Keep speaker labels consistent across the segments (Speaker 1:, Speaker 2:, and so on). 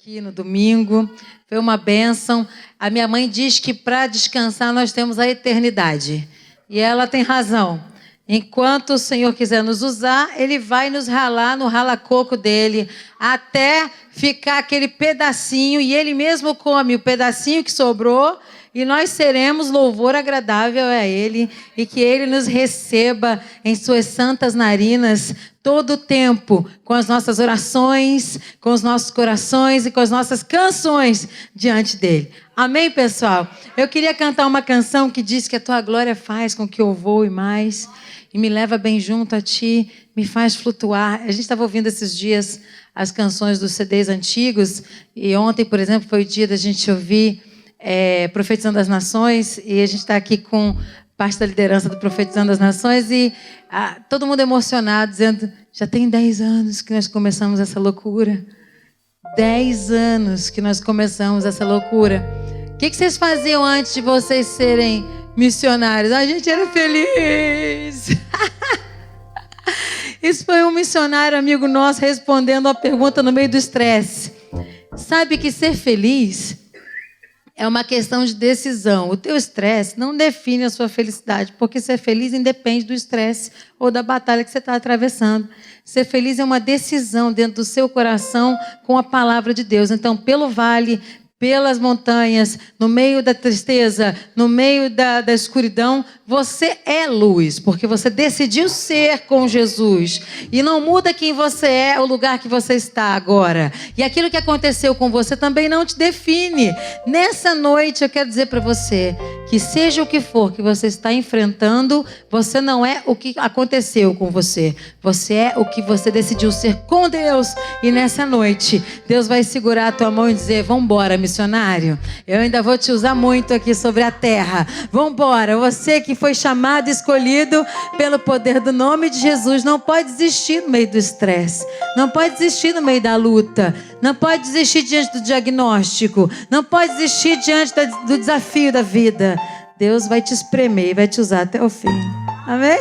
Speaker 1: aqui no domingo, foi uma bênção. A minha mãe diz que para descansar nós temos a eternidade. E ela tem razão. Enquanto o Senhor quiser nos usar, Ele vai nos ralar no rala-coco dEle, até ficar aquele pedacinho, e Ele mesmo come o pedacinho que sobrou, e nós seremos louvor agradável a Ele, e que Ele nos receba em suas santas narinas todo o tempo, com as nossas orações, com os nossos corações e com as nossas canções diante dEle. Amém, pessoal? Eu queria cantar uma canção que diz que a Tua glória faz com que eu voe mais e me leva bem junto a Ti, me faz flutuar. A gente estava ouvindo esses dias as canções dos CDs antigos, e ontem, por exemplo, foi o dia da gente ouvir Profetizando as Nações, e a gente está aqui com parte da liderança do Profetizando as Nações, e todo mundo emocionado, dizendo, já tem 10 anos que nós começamos essa loucura. 10 anos que nós começamos essa loucura. O que vocês faziam antes de vocês serem missionários? A gente era feliz. Isso foi um missionário amigo nosso respondendo uma pergunta no meio do estresse. Sabe que ser feliz é uma questão de decisão. O teu estresse não define a sua felicidade, porque ser feliz independe do estresse ou da batalha que você está atravessando. Ser feliz é uma decisão dentro do seu coração com a palavra de Deus. Então, pelo vale, pelas montanhas, no meio da tristeza, no meio da escuridão, você é luz, porque você decidiu ser com Jesus. E não muda quem você é, o lugar que você está agora. E aquilo que aconteceu com você também não te define. Nessa noite eu quero dizer para você que seja o que for que você está enfrentando, você não é o que aconteceu com você. Você é o que você decidiu ser com Deus. E nessa noite, Deus vai segurar a tua mão e dizer, vamos embora, missionário. Eu ainda vou te usar muito aqui sobre a terra. Vamos embora. Você que foi chamado e escolhido pelo poder do nome de Jesus, não pode desistir no meio do estresse. Não pode desistir no meio da luta. Não pode desistir diante do diagnóstico. Não pode desistir diante do desafio da vida. Deus vai te espremer e vai te usar até o fim. Amém?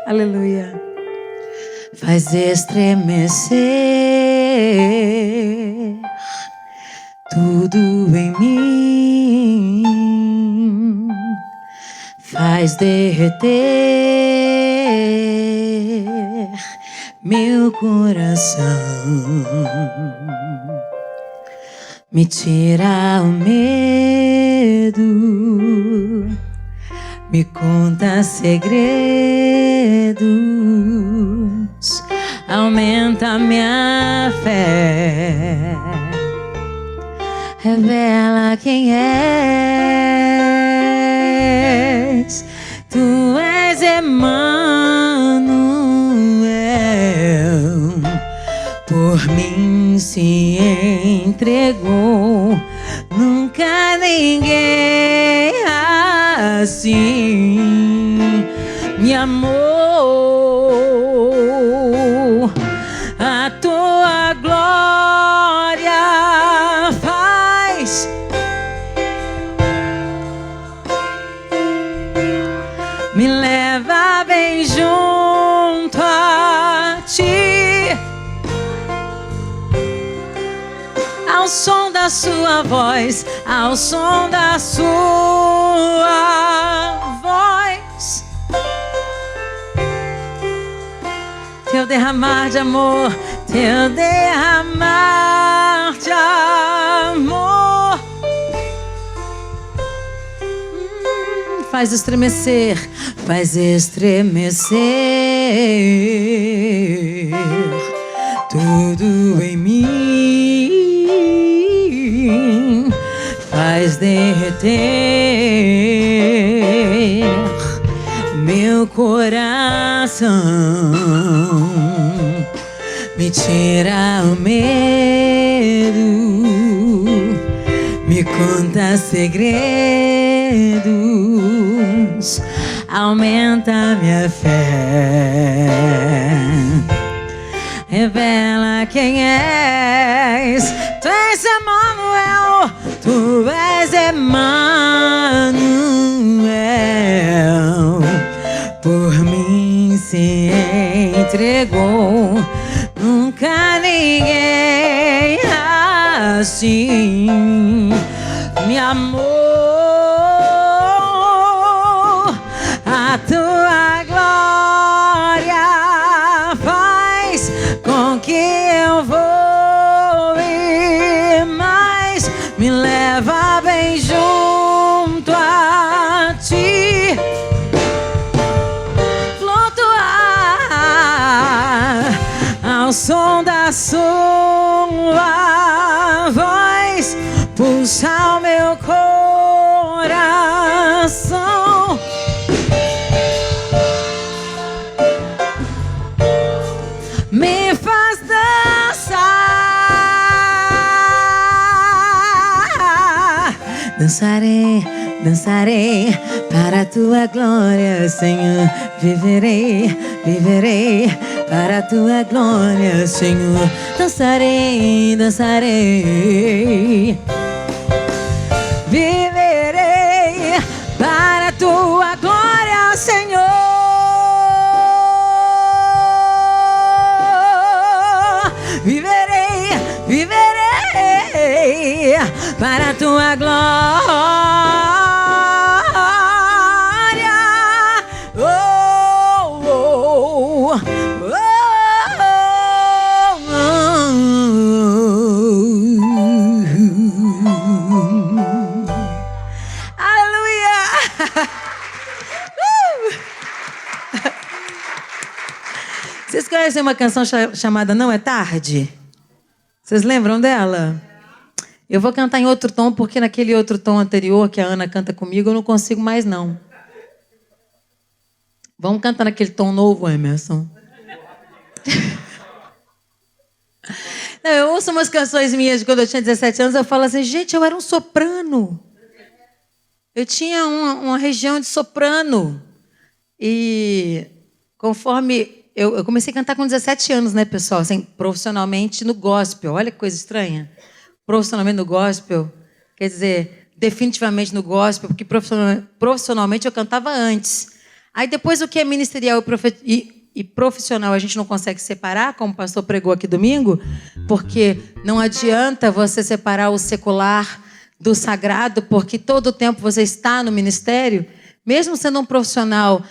Speaker 1: Aleluia. Faz estremecer tudo em mim, faz derreter meu coração, me tira o medo, me conta segredos, aumenta minha fé, revela quem és. Tu és Emmanuel, por mim se entregou, nunca ninguém assim me amou. A tua glória faz me leva bem junto a Ti, ao som da sua voz, ao som da sua voz. Teu derramar de amor, teu derramar de amor faz estremecer, faz estremecer tudo em mim, faz derreter meu coração, me tira o medo, me conta segredos, aumenta minha fé, revela quem és. Tu és Emmanuel, Tu és Emmanuel, por mim se entregou, nunca ninguém assim me amou. A tua glória faz com que eu voe mais, me leva bem junto a ti. Flutuar ao som da sua voz, pulsar o meu coração. Me faz dançar. Dançarei, dançarei para a tua glória, Senhor. Viverei, viverei para a tua glória, Senhor. Dançarei, dançarei. Viverei para a tua glória, Senhor. Viverei, viverei para a tua glória. Vocês conhecem uma canção chamada Não é Tarde? Vocês lembram dela? Eu vou cantar em outro tom, porque naquele outro tom anterior que a Ana canta comigo, eu não consigo mais, não. Vamos cantar naquele tom novo, Emerson? Não, eu ouço umas canções minhas de quando eu tinha 17 anos, eu falo assim, gente, eu era um soprano. Eu tinha uma região de soprano. E conforme... Eu comecei a cantar com 17 anos, né, pessoal? Assim, profissionalmente no gospel. Olha que coisa estranha. Profissionalmente no gospel. Quer dizer, definitivamente no gospel, porque profissionalmente eu cantava antes. Aí depois o que é ministerial e profissional a gente não consegue separar, como o pastor pregou aqui domingo, porque não adianta você separar o secular do sagrado, porque todo o tempo você está no ministério. Mesmo sendo um profissional,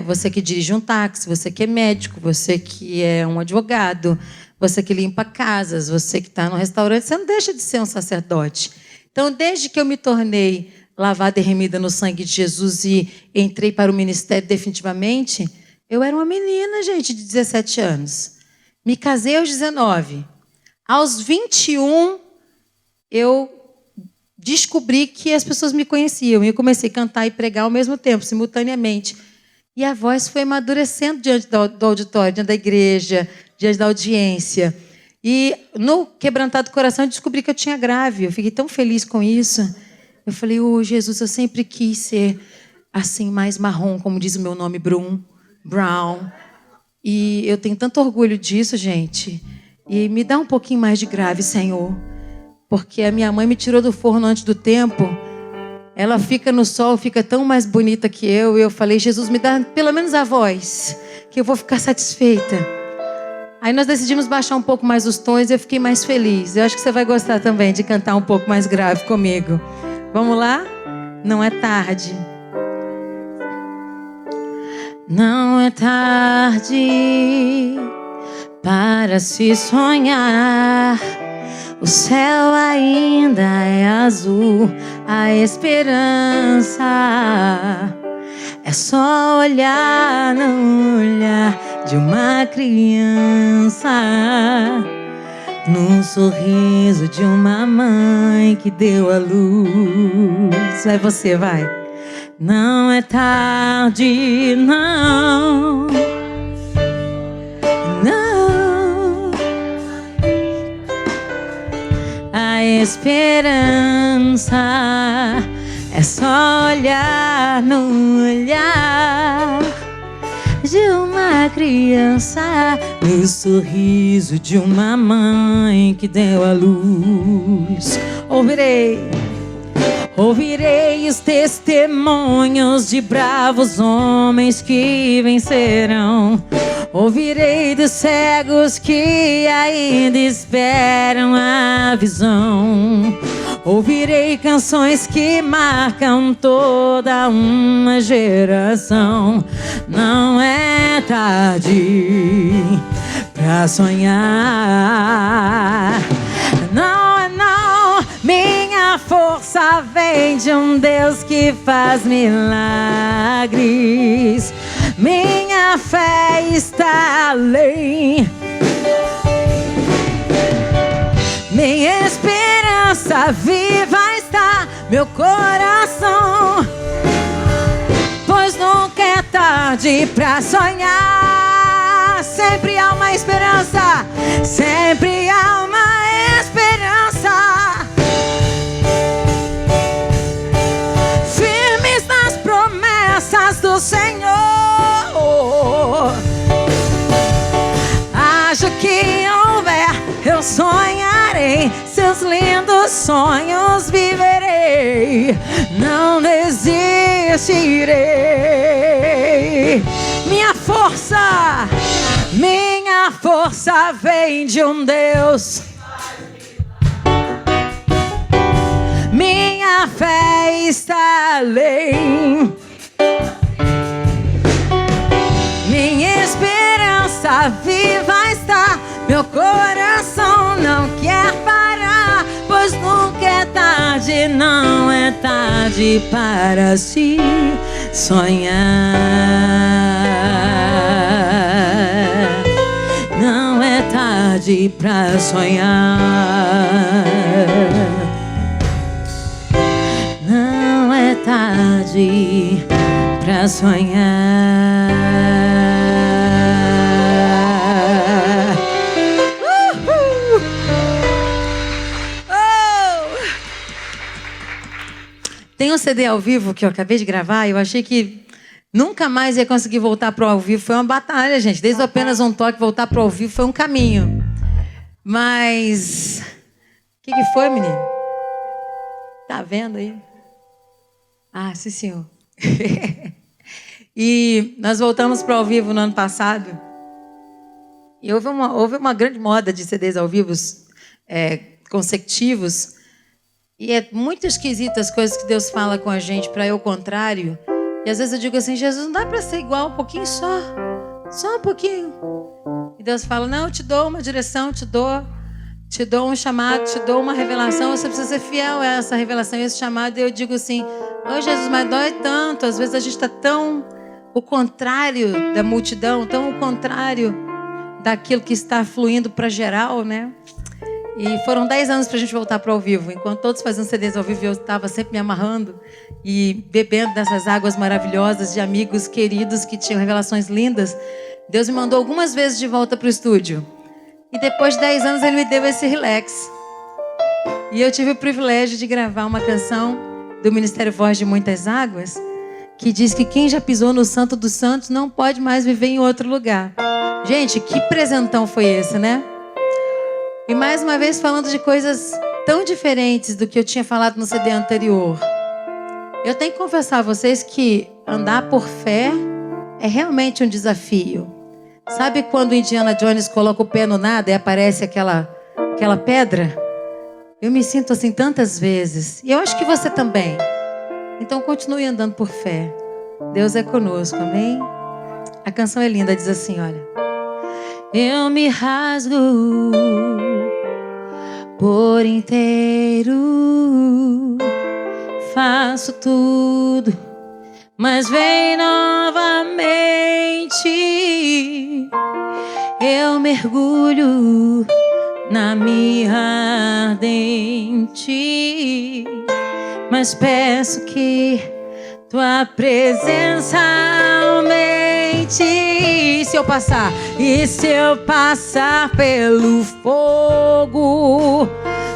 Speaker 1: você que dirige um táxi, você que é médico, você que é um advogado, você que limpa casas, você que está no restaurante, você não deixa de ser um sacerdote. Então, desde que eu me tornei lavada e remida no sangue de Jesus e entrei para o ministério definitivamente, eu era uma menina, gente, de 17 anos. Me casei aos 19. Aos 21, eu descobri que as pessoas me conheciam. E eu comecei a cantar e pregar ao mesmo tempo, simultaneamente. E a voz foi amadurecendo diante do auditório, diante da igreja, diante da audiência. E no quebrantado coração eu descobri que eu tinha grave. Eu fiquei tão feliz com isso. Eu falei, Jesus, eu sempre quis ser assim, mais marrom, como diz o meu nome, Brown. E eu tenho tanto orgulho disso, gente. E me dá um pouquinho mais de grave, Senhor. Porque a minha mãe me tirou do forno antes do tempo. Ela fica no sol, fica tão mais bonita que eu. E eu falei, Jesus, me dá pelo menos a voz, que eu vou ficar satisfeita. Aí nós decidimos baixar um pouco mais os tons e eu fiquei mais feliz. Eu acho que você vai gostar também de cantar um pouco mais grave comigo. Vamos lá? Não é tarde. Não é tarde para se sonhar. O céu ainda é azul, a esperança é só olhar no olhar de uma criança, no sorriso de uma mãe que deu a luz. Vai você, vai. Não é tarde, não. A esperança é só olhar no olhar de uma criança, no sorriso de uma mãe que deu a luz. Ouvirei os testemunhos de bravos homens que vencerão. Ouvirei dos cegos que ainda esperam a minha visão. Ouvirei canções que marcam toda uma geração. Não é tarde pra sonhar. Não, não, minha força vem de um Deus que faz milagres. Minha fé está além. Minha esperança viva está meu coração, pois nunca é tarde pra sonhar. Sempre há uma esperança, sempre há uma esperança. Firmes nas promessas do Senhor. Acho que houver, eu sonharei, seus lindos sonhos viverei, não desistirei. Minha força vem de um Deus. Minha fé está além. Minha esperança viva está. Meu coração não quer parar, pois nunca é tarde, não é tarde para se sonhar. Não é tarde para sonhar. Não é tarde para sonhar. Tem um CD ao vivo que eu acabei de gravar e eu achei que nunca mais ia conseguir voltar pro ao vivo. Foi uma batalha, gente. Desde o Apenas um Toque, voltar pro ao vivo foi um caminho. Mas... O que foi, menino? Tá vendo aí? Ah, sim, senhor. E nós voltamos pro ao vivo no ano passado. E houve uma grande moda de CDs ao vivo consecutivos. E é muito esquisito as coisas que Deus fala com a gente para ir ao contrário. E às vezes eu digo assim, Jesus, não dá para ser igual um pouquinho só um pouquinho. E Deus fala, não, eu te dou uma direção, te dou um chamado, te dou uma revelação. Você precisa ser fiel a essa revelação, a esse chamado. E eu digo assim, oh Jesus, mas dói tanto. Às vezes a gente está tão o contrário da multidão, tão o contrário daquilo que está fluindo para geral, né? E foram 10 anos para a gente voltar para o ao vivo. Enquanto todos faziam CDs ao vivo, eu estava sempre me amarrando e bebendo dessas águas maravilhosas de amigos queridos que tinham revelações lindas. Deus me mandou algumas vezes de volta para o estúdio. E depois de 10 anos Ele me deu esse relax. E eu tive o privilégio de gravar uma canção do Ministério Voz de Muitas Águas, que diz que quem já pisou no Santo dos Santos não pode mais viver em outro lugar. Gente, que presentão foi esse, né? E mais uma vez falando de coisas tão diferentes do que eu tinha falado no CD anterior. Eu tenho que confessar a vocês que andar por fé é realmente um desafio. Sabe quando Indiana Jones coloca o pé no nada e aparece aquela pedra? Eu me sinto assim tantas vezes. E eu acho que você também. Então continue andando por fé. Deus é conosco, amém? A canção é linda, diz assim, olha. Eu me rasgo por inteiro, faço tudo, mas vem novamente. Eu mergulho na minha ardente, mas peço que tua presença aumente. E se eu passar pelo fogo,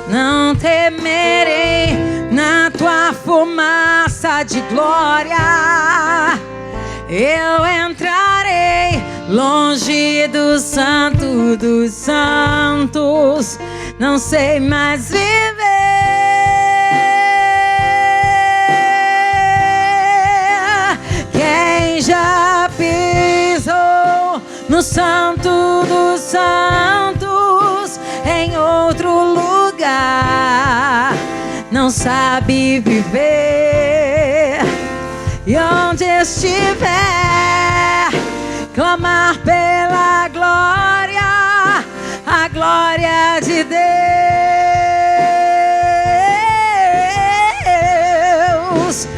Speaker 1: não temerei, na tua fumaça de glória eu entrarei longe do Santo dos Santos, não sei mais viver. Quem já pisou no Santo dos Santos, em outro lugar não sabe viver. E onde estiver, clamar pela glória, a glória de Deus.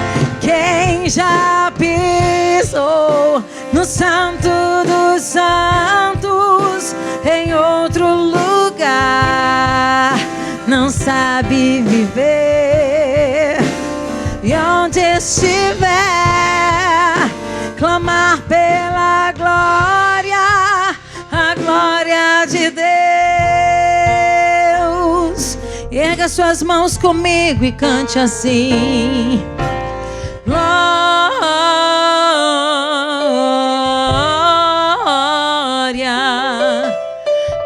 Speaker 1: Quem já pisou no Santo dos Santos, em outro lugar, não sabe viver. E onde estiver, clamar pela glória, a glória de Deus. Erga suas mãos comigo e cante assim: glória,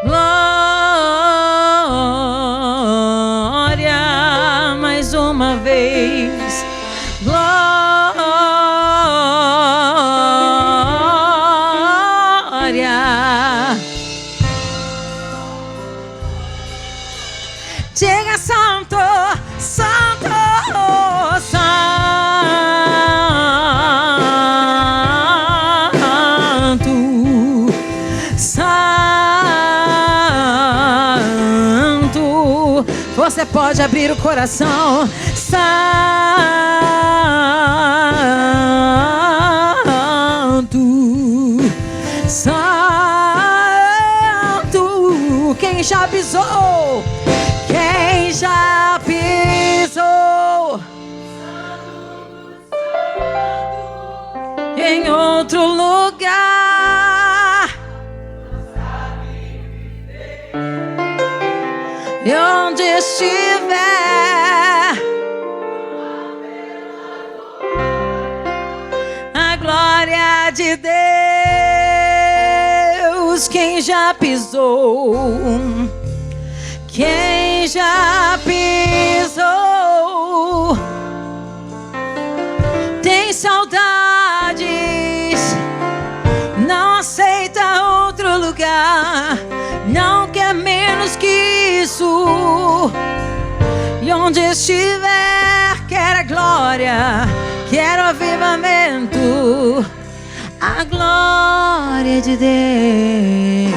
Speaker 1: glória, mais uma vez. Diga santo, santo, santo, santo. Você pode abrir o coração. Santo, santo. Quem já pisou? Quem já pisou em outro lugar, e onde estiver, a glória de Deus. Quem já pisou? Quem já pisou? Tem saudades, não aceita outro lugar, não quer menos que isso. E onde estiver, quer a glória, quer o avivamento, a glória de Deus.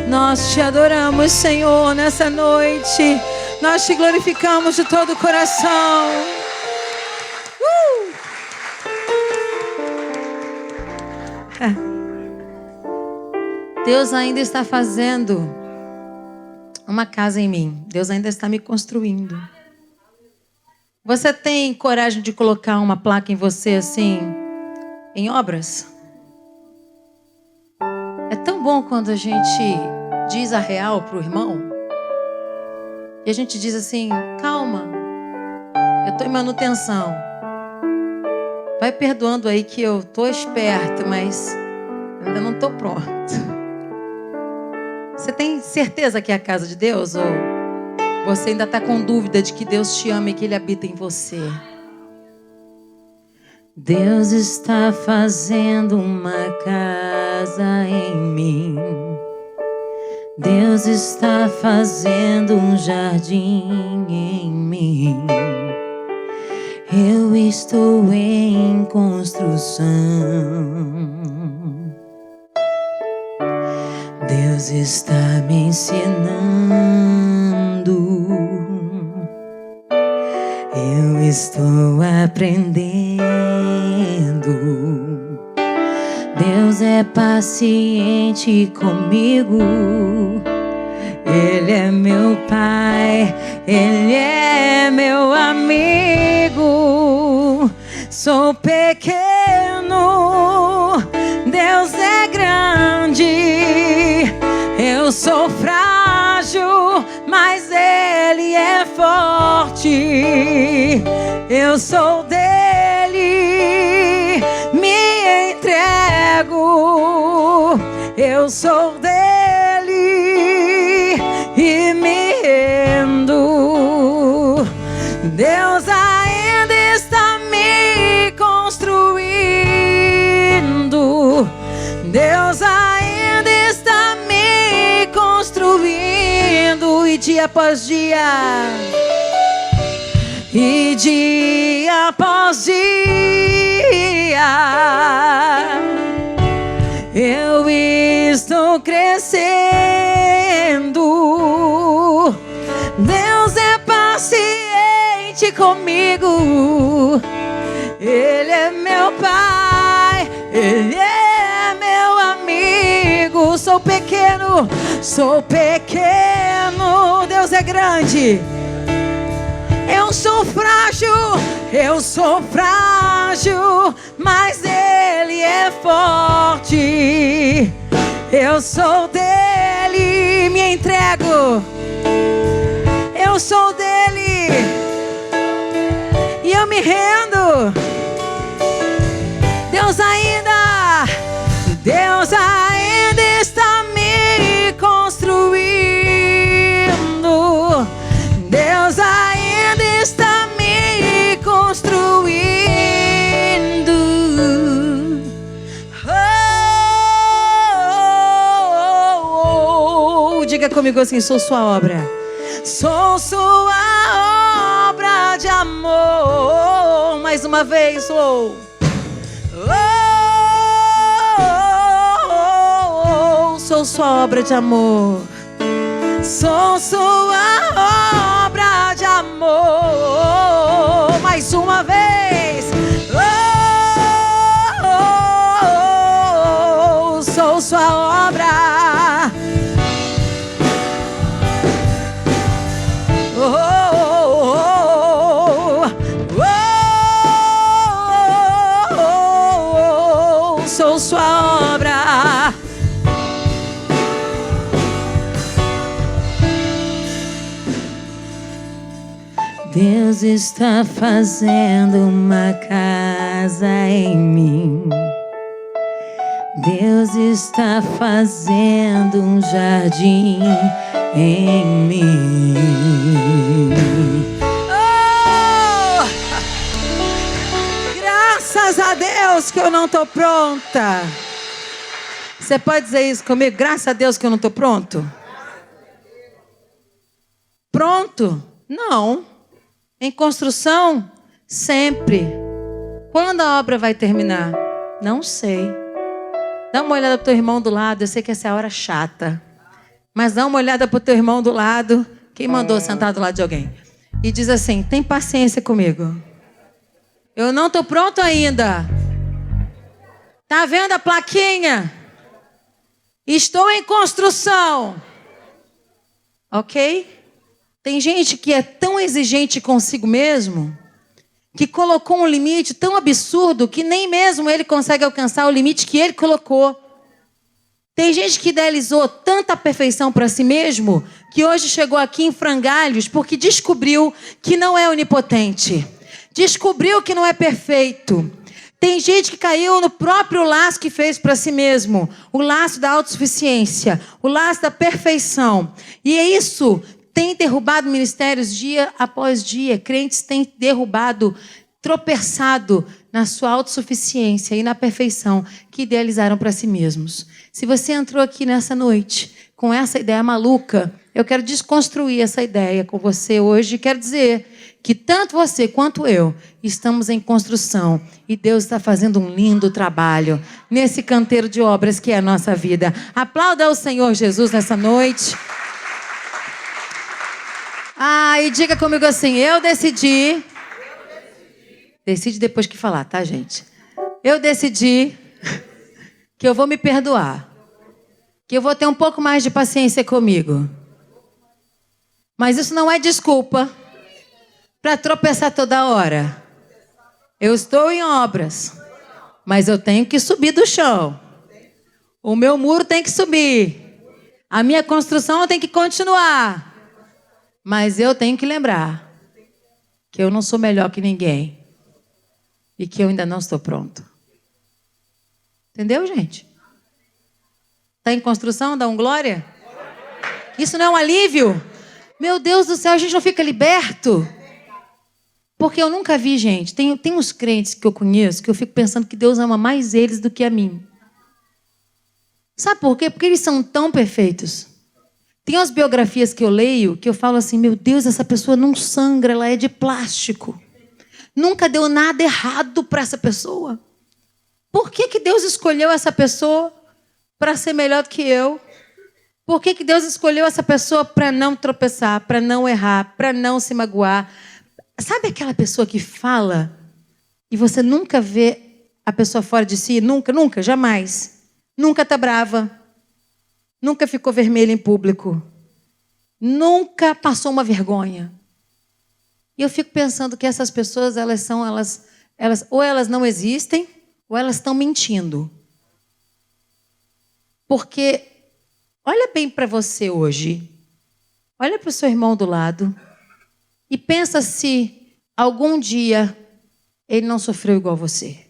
Speaker 1: Nós te adoramos, Senhor, nessa noite. Nós te glorificamos de todo o coração. Deus ainda está fazendo uma casa em mim. Deus ainda está me construindo. Você tem coragem de colocar uma placa em você assim, em obras? É tão bom quando a gente diz a real para o irmão. E a gente diz assim: calma, eu estou em manutenção. Vai perdoando aí que eu estou esperto, mas ainda não estou pronto. Você tem certeza que é a casa de Deus? Ou você ainda está com dúvida de que Deus te ama e que Ele habita em você? Deus está fazendo uma casa em mim. Deus está fazendo um jardim em mim. Eu estou em construção. Deus está me ensinando. Eu estou aprendendo. Deus é paciente comigo. Ele é meu Pai, Ele é meu amigo. Sou pequeno, Deus é grande. Eu sou frágil, mas Ele é forte. Eu sou dele, me entrego. Eu sou dele e me rendo. Deus ainda está me construindo. Deus ainda está me construindo. dia após dia. E dia após dia eu estou crescendo. Deus é paciente comigo. Ele é meu Pai, Ele é meu amigo. Sou pequeno, Deus é grande. Eu sou frágil, mas Ele é forte. Eu sou dele, me entrego. Eu sou dele e eu me rendo. Deus ainda está me construindo. Deus ainda está me construindo. Diga comigo assim: sou sua obra. Sou sua obra de amor. Mais uma vez, sou. Sou sua obra de amor. Sou sua obra de amor. Mais uma vez. Sou sua obra. Sou sua obra. Deus está fazendo uma casa em mim. Deus está fazendo um jardim em mim. Oh! Graças a Deus que eu não estou pronta. Você pode dizer isso comigo? Graças a Deus que eu não estou pronto. Pronto? Não. Em construção? Sempre. Quando a obra vai terminar? Não sei. Dá uma olhada para o teu irmão do lado. Eu sei que essa é a hora chata. Mas dá uma olhada para o teu irmão do lado. Quem mandou sentar do lado de alguém? E diz assim: tem paciência comigo. Eu não estou pronto ainda. Tá vendo a plaquinha? Estou em construção. Ok? Tem gente que é tão exigente consigo mesmo, que colocou um limite tão absurdo que nem mesmo ele consegue alcançar o limite que ele colocou. Tem gente que idealizou tanta perfeição para si mesmo, que hoje chegou aqui em frangalhos porque descobriu que não é onipotente. Descobriu que não é perfeito. Tem gente que caiu no próprio laço que fez para si mesmo. O laço da autossuficiência, o laço da perfeição. E é isso tem derrubado ministérios dia após dia. Crentes têm derrubado, tropeçado na sua autossuficiência e na perfeição que idealizaram para si mesmos. Se você entrou aqui nessa noite com essa ideia maluca, eu quero desconstruir essa ideia com você hoje. Quero dizer que tanto você quanto eu estamos em construção e Deus está fazendo um lindo trabalho nesse canteiro de obras que é a nossa vida. Aplauda ao Senhor Jesus nessa noite. E diga comigo assim: eu decidi. Decide depois que falar, tá, gente? Eu decidi que eu vou me perdoar. Que eu vou ter um pouco mais de paciência comigo. Mas isso não é desculpa para tropeçar toda hora. Eu estou em obras, mas eu tenho que subir do chão. O meu muro tem que subir. A minha construção tem que continuar. Mas eu tenho que lembrar que eu não sou melhor que ninguém e que eu ainda não estou pronto. Entendeu, gente? Está em construção? Dá um glória? Isso não é um alívio? Meu Deus do céu, a gente não fica liberto? Porque eu nunca vi, gente. Tem uns crentes que eu conheço que eu fico pensando que Deus ama mais eles do que a mim. Sabe por quê? Porque eles são tão perfeitos. Tem umas biografias que eu leio que eu falo assim, meu Deus, essa pessoa não sangra, ela é de plástico. Nunca deu nada errado para essa pessoa. Por que Deus escolheu essa pessoa para ser melhor do que eu? Por que Deus escolheu essa pessoa para não tropeçar, para não errar, para não se magoar? Sabe aquela pessoa que fala e você nunca vê a pessoa fora de si? Nunca, nunca, jamais. Nunca está brava. Nunca ficou vermelha em público. Nunca passou uma vergonha. E eu fico pensando que essas pessoas, elas ou elas não existem, ou elas estão mentindo. Porque olha bem para você hoje. Olha para o seu irmão do lado e pensa se algum dia ele não sofreu igual você.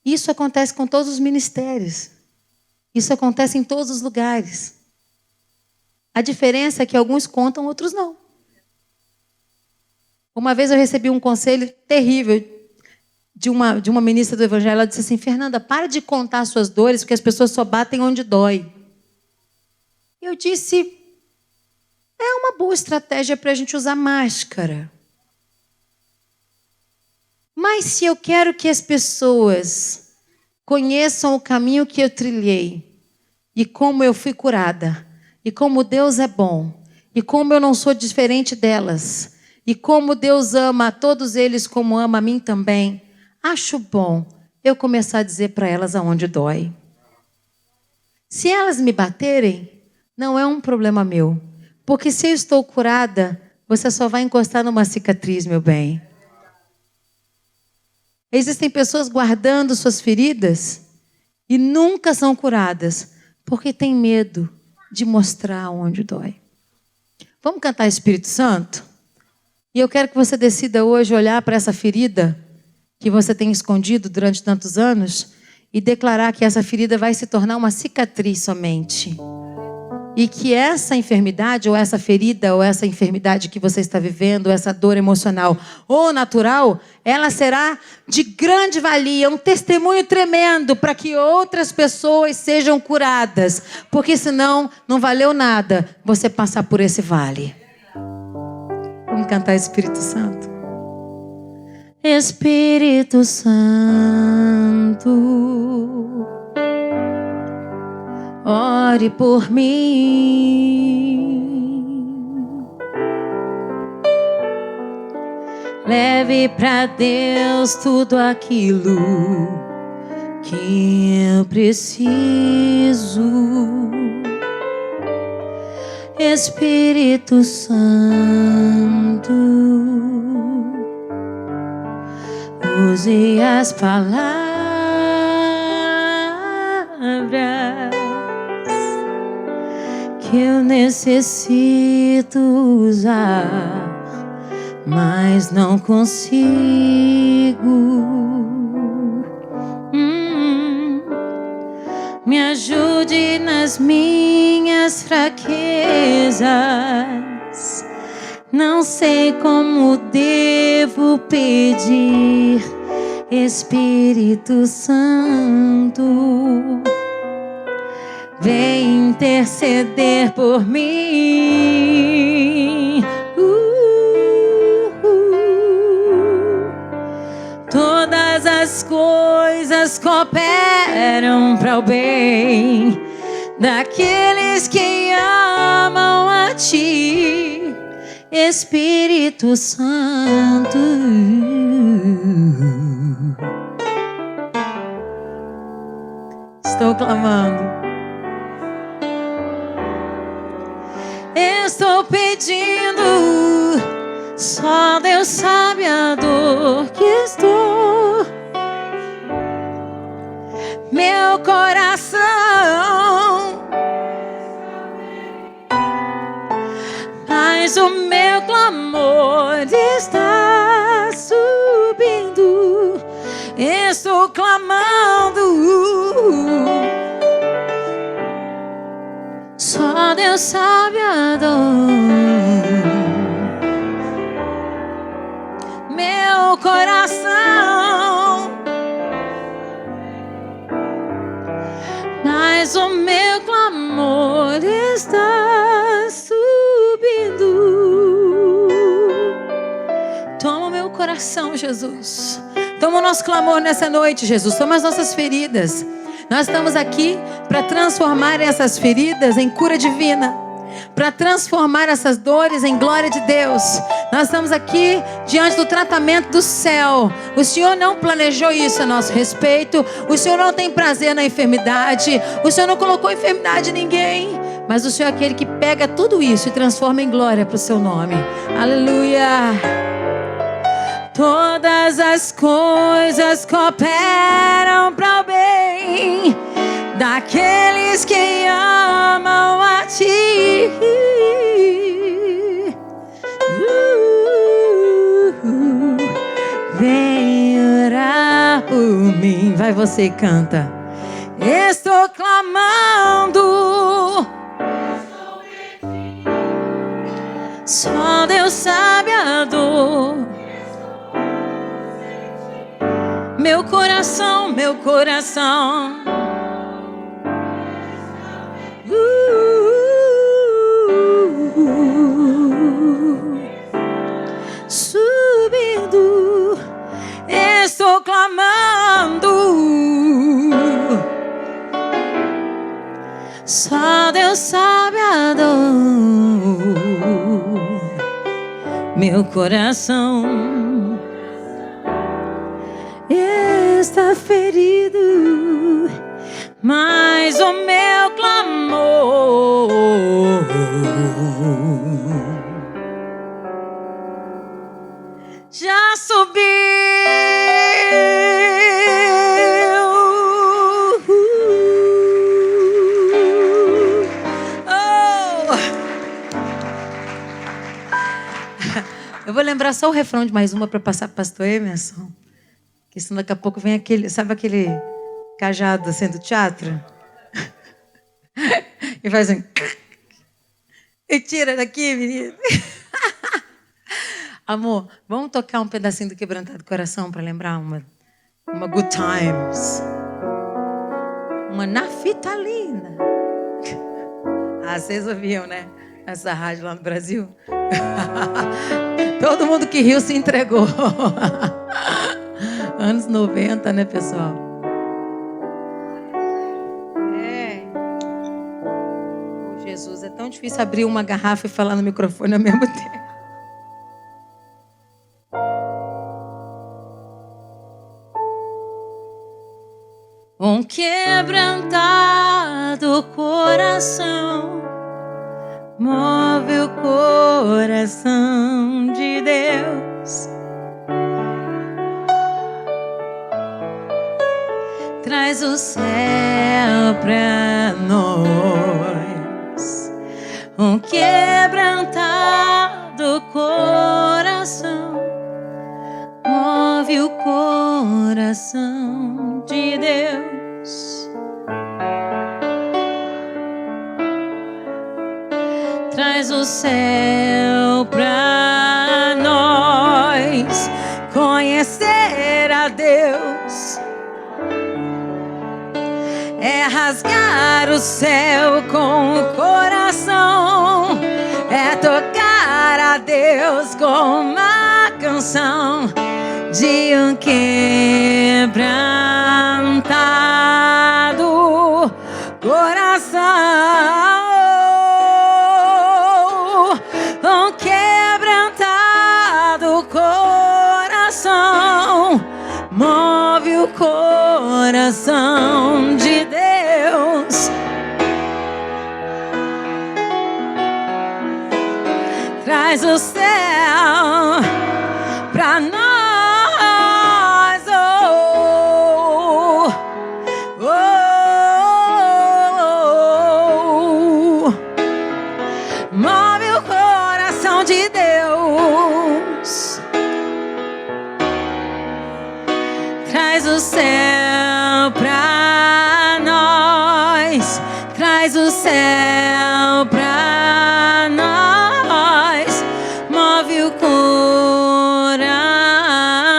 Speaker 1: Isso acontece com todos os ministérios. Isso acontece em todos os lugares. A diferença é que alguns contam, outros não. Uma vez eu recebi um conselho terrível de uma ministra do Evangelho. Ela disse assim, Fernanda, para de contar suas dores, porque as pessoas só batem onde dói. Eu disse, é uma boa estratégia para a gente usar máscara. Mas se eu quero que as pessoas conheçam o caminho que eu trilhei, e como eu fui curada, e como Deus é bom, e como eu não sou diferente delas, e como Deus ama a todos eles como ama a mim também, acho bom eu começar a dizer para elas aonde dói. Se elas me baterem, não é um problema meu. Porque se eu estou curada, você só vai encostar numa cicatriz, meu bem. Existem pessoas guardando suas feridas e nunca são curadas, porque têm medo de mostrar onde dói. Vamos cantar Espírito Santo? E eu quero que você decida hoje olhar para essa ferida que você tem escondido durante tantos anos e declarar que essa ferida vai se tornar uma cicatriz somente. E que essa enfermidade, ou essa ferida, ou essa enfermidade que você está vivendo, ou essa dor emocional ou natural, ela será de grande valia, um testemunho tremendo para que outras pessoas sejam curadas. Porque senão não valeu nada você passar por esse vale. Vamos cantar Espírito Santo? Espírito Santo, ore por mim. Leve para Deus tudo aquilo que eu preciso. Espírito Santo, use as palavras que eu necessito usar, mas não consigo. Me ajude nas minhas fraquezas. Não sei como devo pedir. Espírito Santo, vem interceder por mim. Todas as coisas cooperam para o bem daqueles que amam a Ti, Espírito Santo. Estou clamando. Estou pedindo. Só Deus sabe a dor que estou. Meu coração, mas o meu clamor está subindo. Estou clamando. Só Deus sabe a dor. Meu coração, mas o meu clamor coração, Jesus. Toma o nosso clamor nessa noite, Jesus. Toma as nossas feridas. Nós estamos aqui para transformar essas feridas em cura divina, para transformar essas dores em glória de Deus. Nós estamos aqui diante do tratamento do céu. O Senhor não planejou isso a nosso respeito. O Senhor não tem prazer na enfermidade. O Senhor não colocou enfermidade em ninguém. Mas o Senhor é aquele que pega tudo isso e transforma em glória para o seu nome. Aleluia. Todas as coisas cooperam para o bem daqueles que amam a Ti. Vem orar por mim. Vai você e canta. Estou clamando. Só Deus sabe a dor. Meu coração, meu coração. Subindo, estou clamando. Só Deus sabe a dor. Meu coração está ferido, mas o meu clamor já subiu. Eu vou lembrar só o refrão de mais uma para passar para o pastor Emerson. Que senão daqui a pouco vem aquele, sabe aquele cajado assim do teatro? E faz um... E tira daqui, menino. Amor, vamos tocar um pedacinho do Quebrantado Coração para lembrar uma Good Times. Uma naftalina. Ah, vocês ouviam, né? Essa rádio lá no Brasil. Todo mundo que riu se entregou. Anos 90, né, pessoal? Oh, Jesus, é tão difícil abrir uma garrafa e falar no microfone ao mesmo tempo. Um quebrantado coração move o coração de Deus. Traz o céu pra nós. Um quebrantado coração move o coração de Deus. Traz o céu pra nós. Conhecer a Deus é rasgar o céu com o coração, é tocar a Deus com uma canção de um quebrantado coração. Um quebrantado coração move o coração de Deus. Traz o céu pra nós. Oh, oh, oh, oh. Move o coração de Deus. Traz o céu pra nós. Traz o céu pra nós. Move o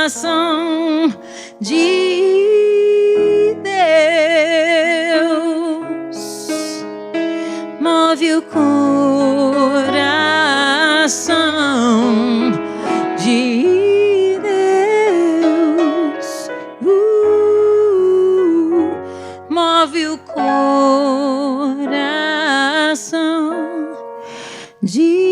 Speaker 1: coração de Deus. Move o coração de Deus. Deus.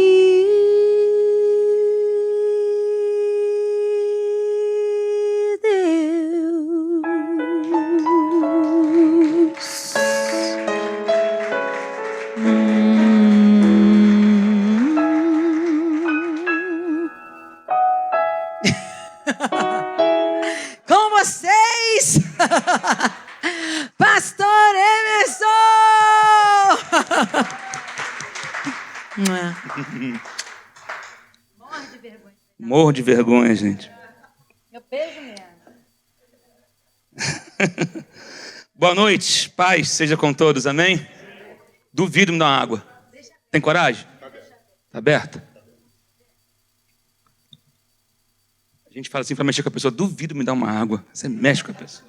Speaker 1: Com vocês, Pastor Emerson! Morre de vergonha.
Speaker 2: Morro de vergonha, gente.
Speaker 1: Eu beijo mesmo.
Speaker 2: Boa noite, paz seja com todos, amém? Duvido me dar uma água. Tem coragem? Tá aberta? A gente fala assim para mexer com a pessoa, duvido me dar uma água. Você mexe com a pessoa.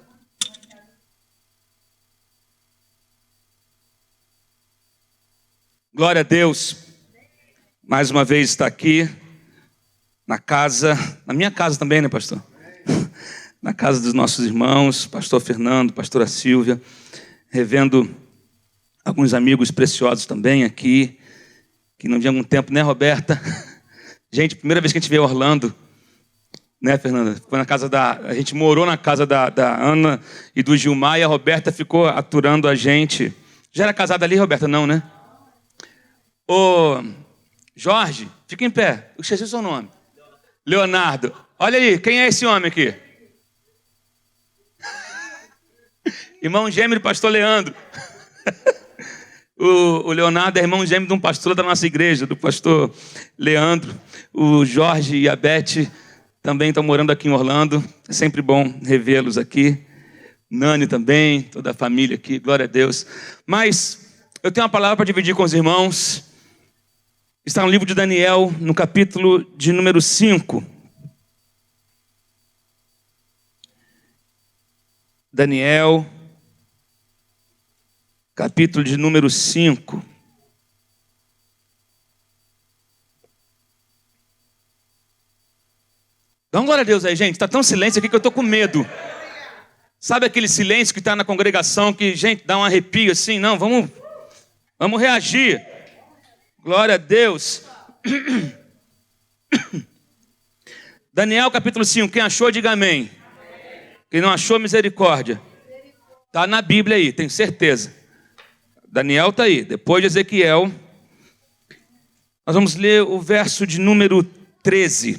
Speaker 2: Glória a Deus. Mais uma vez está aqui na casa, na minha casa também, né, pastor? Na casa dos nossos irmãos, pastor Fernando, pastora Silvia, revendo alguns amigos preciosos também aqui, que não tinha algum tempo, né, Roberta? Gente, primeira vez que a gente veio a Orlando, né, Fernanda? Foi na casa a gente morou na casa da Ana e do Gilmar, e a Roberta ficou aturando a gente. Já era casada ali, Roberta? Não, né? Ô, Jorge, fica em pé. Eu esqueci o seu nome. Leonardo. Olha aí, quem é esse homem aqui? Irmão gêmeo do pastor Leandro. O Leonardo é irmão gêmeo de um pastor da nossa igreja, do pastor Leandro. O Jorge e a Beth também estão morando aqui em Orlando. É sempre bom revê-los aqui. Nani também, toda a família aqui, glória a Deus. Mas eu tenho uma palavra para dividir com os irmãos. Está no livro de Daniel, no capítulo de número 5. Daniel, capítulo de número 5. Dá uma glória a Deus aí, gente. Está tão silêncio aqui que eu estou com medo. Sabe aquele silêncio que está na congregação que, gente, dá um arrepio assim? Não, vamos reagir. Glória a Deus. Daniel capítulo 5. Quem achou, diga amém. Quem não achou, misericórdia. Está na Bíblia aí, tenho certeza. Daniel está aí. Depois de Ezequiel, nós vamos ler o verso de número 13.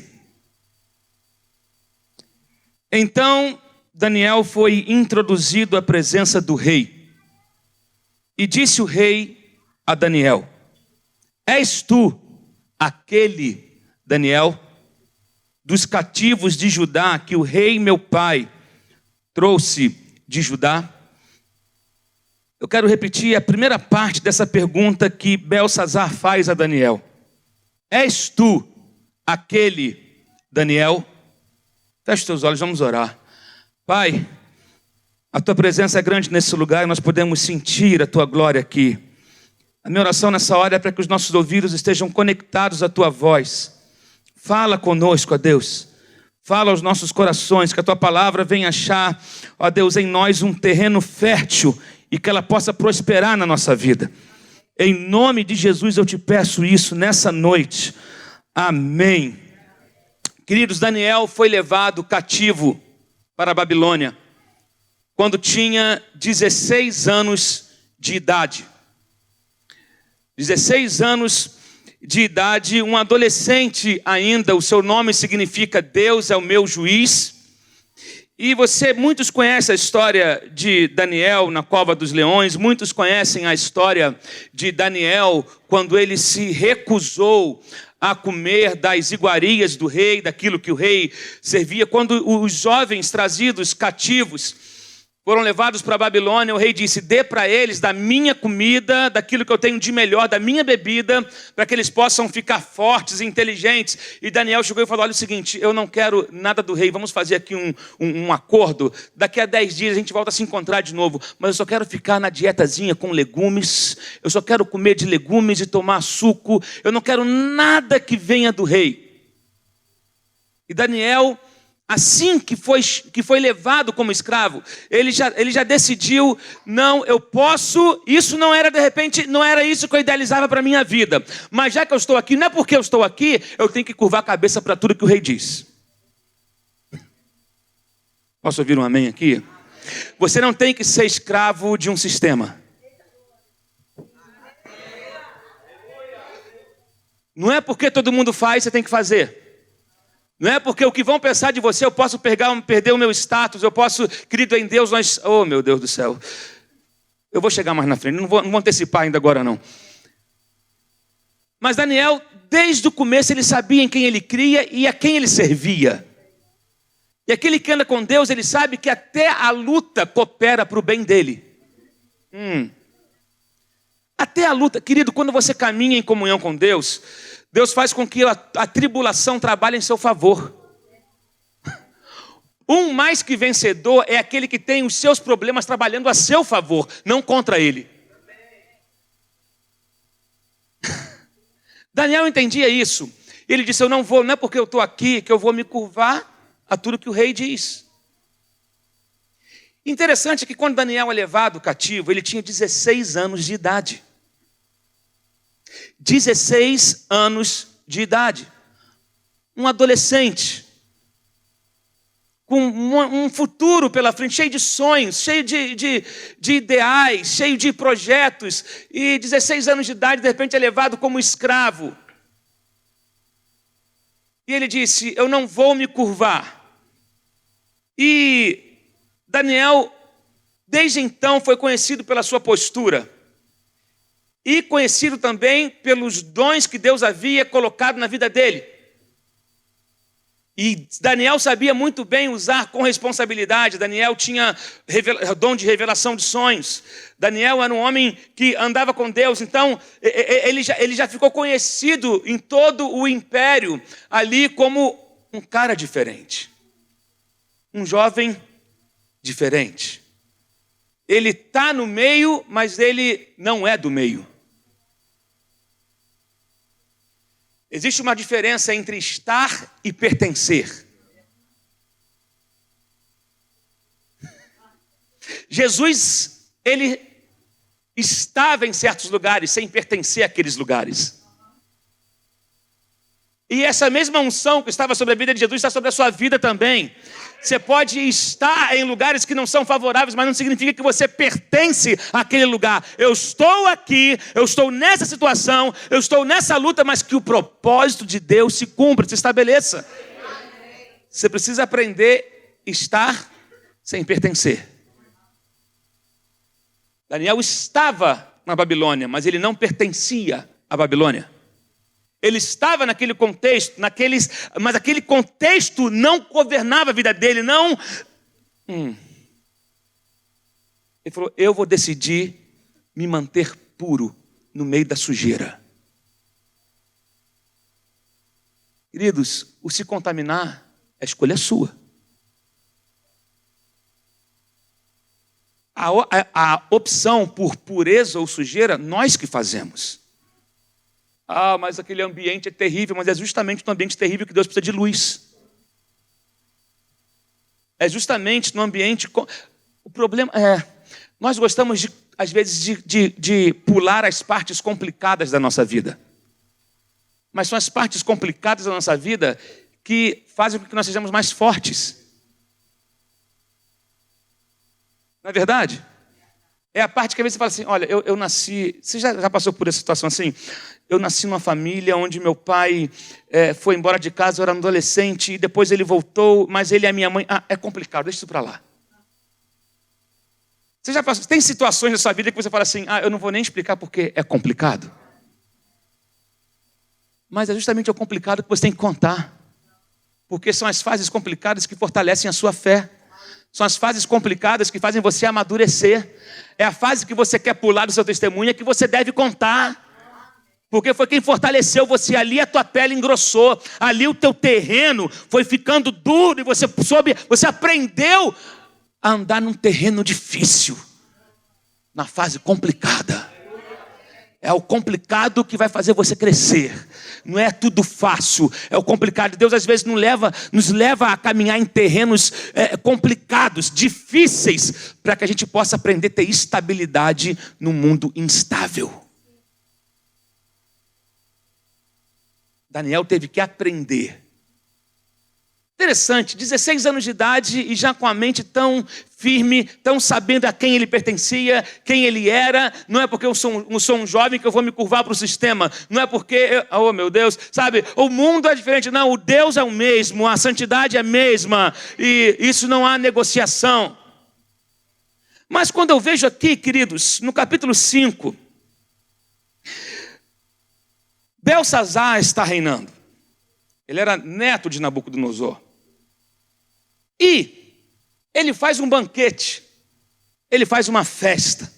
Speaker 2: Então Daniel foi introduzido à presença do rei. E disse o rei a Daniel: és tu aquele, Daniel, dos cativos de Judá que o rei meu pai trouxe de Judá? Eu quero repetir a primeira parte dessa pergunta que Belsazar faz a Daniel. És tu aquele, Daniel? Feche teus olhos, vamos orar. Pai, a tua presença é grande nesse lugar e nós podemos sentir a tua glória aqui. A minha oração nessa hora é para que os nossos ouvidos estejam conectados à tua voz. Fala conosco, ó Deus. Fala aos nossos corações, que a tua palavra venha achar, ó Deus, em nós um terreno fértil e que ela possa prosperar na nossa vida. Em nome de Jesus eu te peço isso nessa noite. Amém. Queridos, Daniel foi levado cativo para a Babilônia quando tinha 16 anos de idade. 16 anos de idade, um adolescente ainda, o seu nome significa Deus é o meu juiz. E muitos conhecem a história de Daniel na cova dos leões, muitos conhecem a história de Daniel quando ele se recusou a comer das iguarias do rei, daquilo que o rei servia. Quando os jovens trazidos cativos foram levados para a Babilônia, o rei disse: dê para eles da minha comida, daquilo que eu tenho de melhor, da minha bebida, para que eles possam ficar fortes e inteligentes. E Daniel chegou e falou: olha o seguinte, eu não quero nada do rei, vamos fazer aqui um acordo. Daqui a 10 dias a gente volta a se encontrar de novo, mas eu só quero ficar na dietazinha com legumes, eu só quero comer de legumes e tomar suco, eu não quero nada que venha do rei. E Daniel assim que foi levado como escravo, ele já decidiu, não, eu posso, isso não era de repente, não era isso que eu idealizava para a minha vida, mas já que eu estou aqui, não é porque eu estou aqui, eu tenho que curvar a cabeça para tudo que o rei diz. Posso ouvir um amém aqui? Você não tem que ser escravo de um sistema. Não é porque todo mundo faz, você tem que fazer. Não é porque o que vão pensar de você, eu posso perder o meu status, eu posso, querido em Deus, oh meu Deus do céu. Eu vou chegar mais na frente, não vou antecipar ainda agora não. Mas Daniel, desde o começo, ele sabia em quem ele cria e a quem ele servia. E aquele que anda com Deus, ele sabe que até a luta coopera para o bem dele. Até a luta, querido, quando você caminha em comunhão com Deus, Deus faz com que a tribulação trabalhe em seu favor. Um mais que vencedor é aquele que tem os seus problemas trabalhando a seu favor, não contra ele. Daniel entendia isso. Ele disse, não é porque eu estou aqui que eu vou me curvar a tudo que o rei diz. Interessante que quando Daniel é levado cativo, ele tinha 16 anos de idade. 16 anos de idade. Um adolescente. Com um futuro pela frente, cheio de sonhos, cheio de ideais, cheio de projetos. E 16 anos de idade, de repente é levado como escravo. E ele disse, eu não vou me curvar. E Daniel, desde então, foi conhecido pela sua postura. E conhecido também pelos dons que Deus havia colocado na vida dele. E Daniel sabia muito bem usar com responsabilidade. Daniel tinha dom de revelação de sonhos. Daniel era um homem que andava com Deus. Então, ele já ficou conhecido em todo o império ali como um cara diferente. Um jovem diferente. Ele está no meio, mas ele não é do meio. Existe uma diferença entre estar e pertencer. Jesus, ele estava em certos lugares sem pertencer àqueles lugares. E essa mesma unção que estava sobre a vida de Jesus está sobre a sua vida também. Você pode estar em lugares que não são favoráveis, mas não significa que você pertence àquele lugar. Eu estou aqui, eu estou nessa situação, eu estou nessa luta, mas que o propósito de Deus se cumpra, se estabeleça. Você precisa aprender a estar sem pertencer. Daniel estava na Babilônia, mas ele não pertencia à Babilônia. Ele estava naquele contexto, mas aquele contexto não governava a vida dele, não. Ele falou, eu vou decidir me manter puro no meio da sujeira. Queridos, o se contaminar é escolha sua. A opção por pureza ou sujeira, nós que fazemos. Mas aquele ambiente é terrível, mas é justamente no ambiente terrível que Deus precisa de luz. É justamente no ambiente... O problema é... Nós gostamos, às vezes, de pular as partes complicadas da nossa vida. Mas são as partes complicadas da nossa vida que fazem com que nós sejamos mais fortes. Não é verdade? É a parte que às vezes você fala assim, olha, eu nasci... Você já passou por essa situação assim? Eu nasci numa família onde meu pai foi embora de casa, eu era um adolescente, e depois ele voltou, mas ele e a minha mãe... é complicado, deixa isso para lá. Você já passou... Tem situações na sua vida que você fala assim, eu não vou nem explicar porque é complicado. Mas é justamente o complicado que você tem que contar. Porque são as fases complicadas que fortalecem a sua fé. São as fases complicadas que fazem você amadurecer. É a fase que você quer pular do seu testemunho, que você deve contar. Porque foi quem fortaleceu você. Ali a tua pele engrossou. Ali o teu terreno foi ficando duro. E você aprendeu a andar num terreno difícil. Na fase complicada. É o complicado que vai fazer você crescer. Não é tudo fácil, é o complicado. Deus às vezes nos leva a caminhar em terrenos complicados, difíceis, para que a gente possa aprender a ter estabilidade num mundo instável. Daniel teve que aprender. Interessante, 16 anos de idade e já com a mente tão firme, tão sabendo a quem ele pertencia, quem ele era. Não é porque eu sou um jovem que eu vou me curvar para o sistema. Não é porque, oh meu Deus, sabe, o mundo é diferente. Não, o Deus é o mesmo, a santidade é a mesma. E isso não há negociação. Mas quando eu vejo aqui, queridos, no capítulo 5, Belsazar está reinando. Ele era neto de Nabucodonosor. E ele faz um banquete, ele faz uma festa.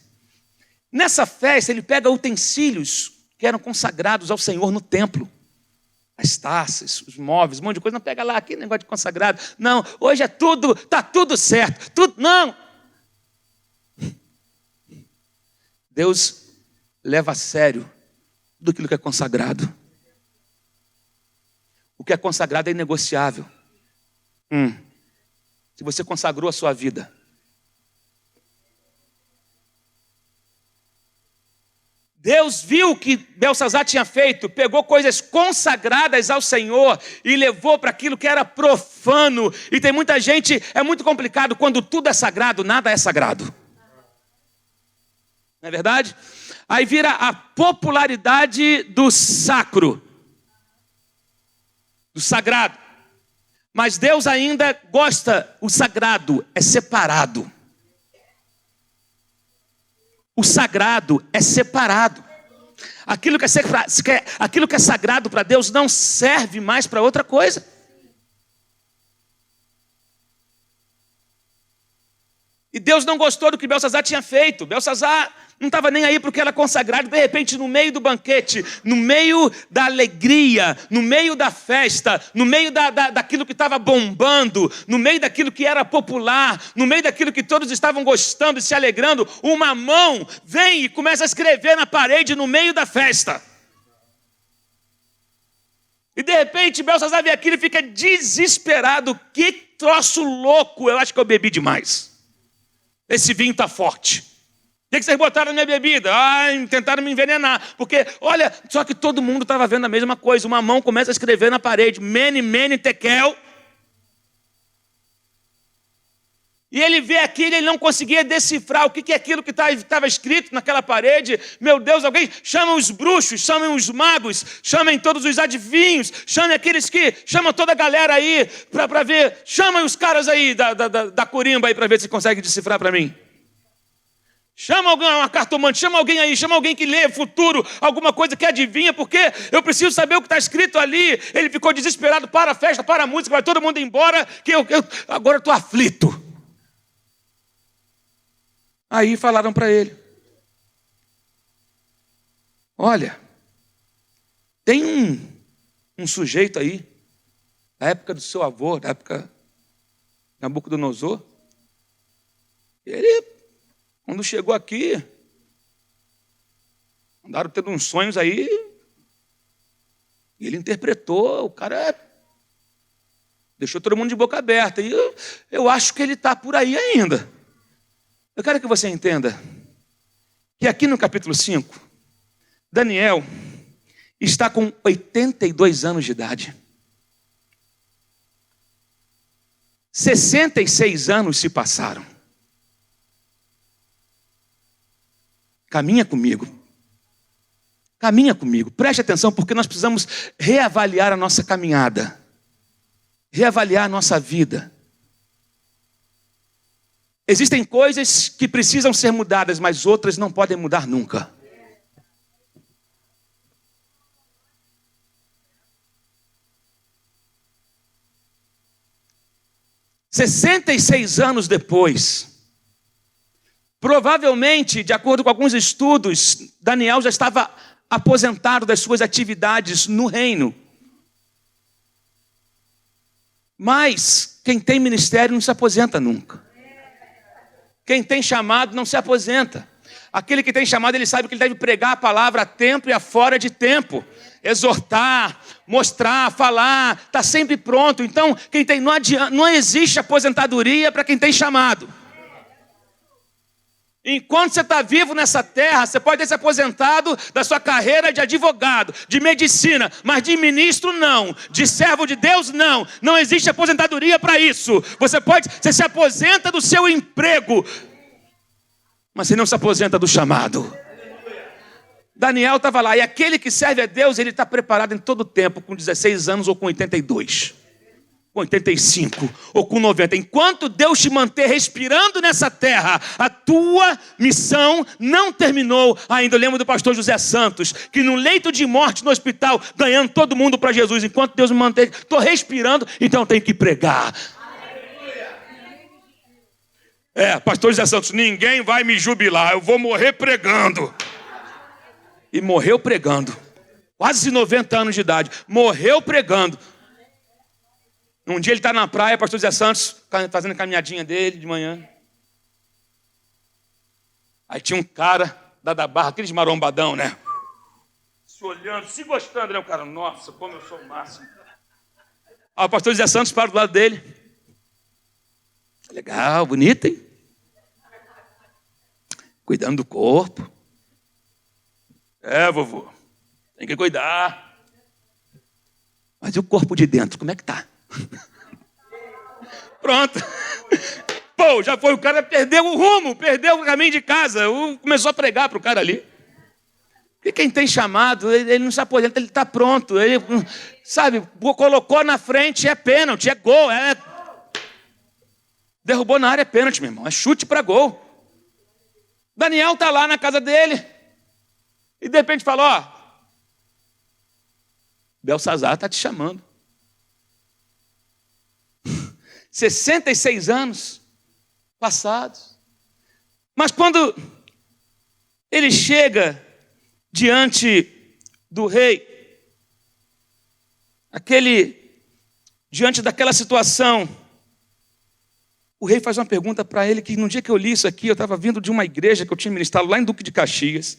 Speaker 2: Nessa festa ele pega utensílios que eram consagrados ao Senhor no templo. As taças, os móveis, um monte de coisa. Não pega lá, aqui negócio de consagrado. Não, hoje é tudo, está tudo certo. Tudo, não. Deus leva a sério tudo aquilo que é consagrado. O que é consagrado é inegociável. Se você consagrou a sua vida, Deus viu o que Belsazar tinha feito, pegou coisas consagradas ao Senhor e levou para aquilo que era profano. E tem muita gente, é muito complicado, quando tudo é sagrado, nada é sagrado. Não é verdade? Aí vira a popularidade do sacro, do sagrado. Mas Deus ainda gosta, o sagrado é separado. O sagrado é separado. Aquilo que é sagrado para Deus não serve mais para outra coisa. E Deus não gostou do que Belsazar tinha feito. Belsazar não estava nem aí para o que era consagrado. De repente, no meio do banquete, no meio da alegria, no meio da festa, no meio daquilo que estava bombando, no meio daquilo que era popular, no meio daquilo que todos estavam gostando e se alegrando, uma mão vem e começa a escrever na parede no meio da festa. E de repente, Belsazar vê aquilo e fica desesperado. Que troço louco, eu acho que eu bebi demais. Esse vinho está forte. O que vocês botaram na minha bebida? Tentaram me envenenar. Porque, olha, só que todo mundo estava vendo a mesma coisa. Uma mão começa a escrever na parede. Mene, mene, tekel. E ele vê aquilo e ele não conseguia decifrar o que é aquilo que estava escrito naquela parede. Meu Deus, alguém chama os bruxos, chamem os magos, chamem todos os adivinhos, chamem aqueles que... Chama toda a galera aí para ver. Chamem os caras aí da corimba aí para ver se consegue decifrar para mim. Chama alguém, uma cartomante, chama alguém aí, chama alguém que lê futuro, alguma coisa que adivinha, porque eu preciso saber o que está escrito ali. Ele ficou desesperado, para a festa, para a música, vai todo mundo embora, que agora eu estou aflito. Aí falaram para ele: olha, tem um sujeito aí, da época do seu avô, da época de Nabucodonosor, ele... Quando chegou aqui, andaram tendo uns sonhos aí, e ele interpretou, o cara deixou todo mundo de boca aberta. E eu acho que ele está por aí ainda. Eu quero que você entenda que aqui no capítulo 5, Daniel está com 82 anos de idade. 66 anos se passaram. Caminha comigo, preste atenção, porque nós precisamos reavaliar a nossa caminhada, reavaliar a nossa vida. Existem coisas que precisam ser mudadas, mas outras não podem mudar nunca. "66 anos depois, provavelmente, de acordo com alguns estudos, Daniel já estava aposentado das suas atividades no reino. Mas quem tem ministério não se aposenta nunca. Quem tem chamado não se aposenta. Aquele que tem chamado, ele sabe que ele deve pregar a palavra a tempo e a fora de tempo. Exortar, mostrar, falar, está sempre pronto. Então, não existe aposentadoria para quem tem chamado. Enquanto você está vivo nessa terra, você pode ter se aposentado da sua carreira de advogado, de medicina, mas de ministro não, de servo de Deus não. Não existe aposentadoria para isso. Você se aposenta do seu emprego, mas você não se aposenta do chamado. Daniel estava lá, e aquele que serve a Deus, ele está preparado em todo o tempo, com 16 anos ou com 82. Com 85 ou com 90, enquanto Deus te manter respirando nessa terra, a tua missão não terminou ainda. Eu lembro do pastor José Santos, que no leito de morte no hospital, ganhando todo mundo para Jesus, enquanto Deus me manter, estou respirando, então eu tenho que pregar. Pastor José Santos, ninguém vai me jubilar, eu vou morrer pregando. E morreu pregando, quase 90 anos de idade, morreu pregando. Um dia ele está na praia, pastor Zé Santos, fazendo a caminhadinha dele de manhã. Aí tinha um cara da barra, aqueles marombadão, né? Se olhando, se gostando, né? O cara, nossa, como eu sou o máximo. Aí o pastor Zé Santos para do lado dele. Legal, bonito, hein? Cuidando do corpo. Vovô, tem que cuidar. Mas e o corpo de dentro, como é que tá? Pronto. Pô, já foi, o cara perdeu o rumo, perdeu o caminho de casa, começou a pregar para o cara ali. E quem tem chamado, ele não se aposenta, ele está pronto. Ele, sabe, colocou na frente, é pênalti, é gol. Derrubou na área, é pênalti, meu irmão, é chute para gol. Daniel está lá na casa dele, e de repente fala, Belsazar está te chamando. 66 anos passados. Mas quando ele chega diante do rei, diante daquela situação, o rei faz uma pergunta para ele, que no dia que eu li isso aqui, eu estava vindo de uma igreja que eu tinha ministrado lá em Duque de Caxias,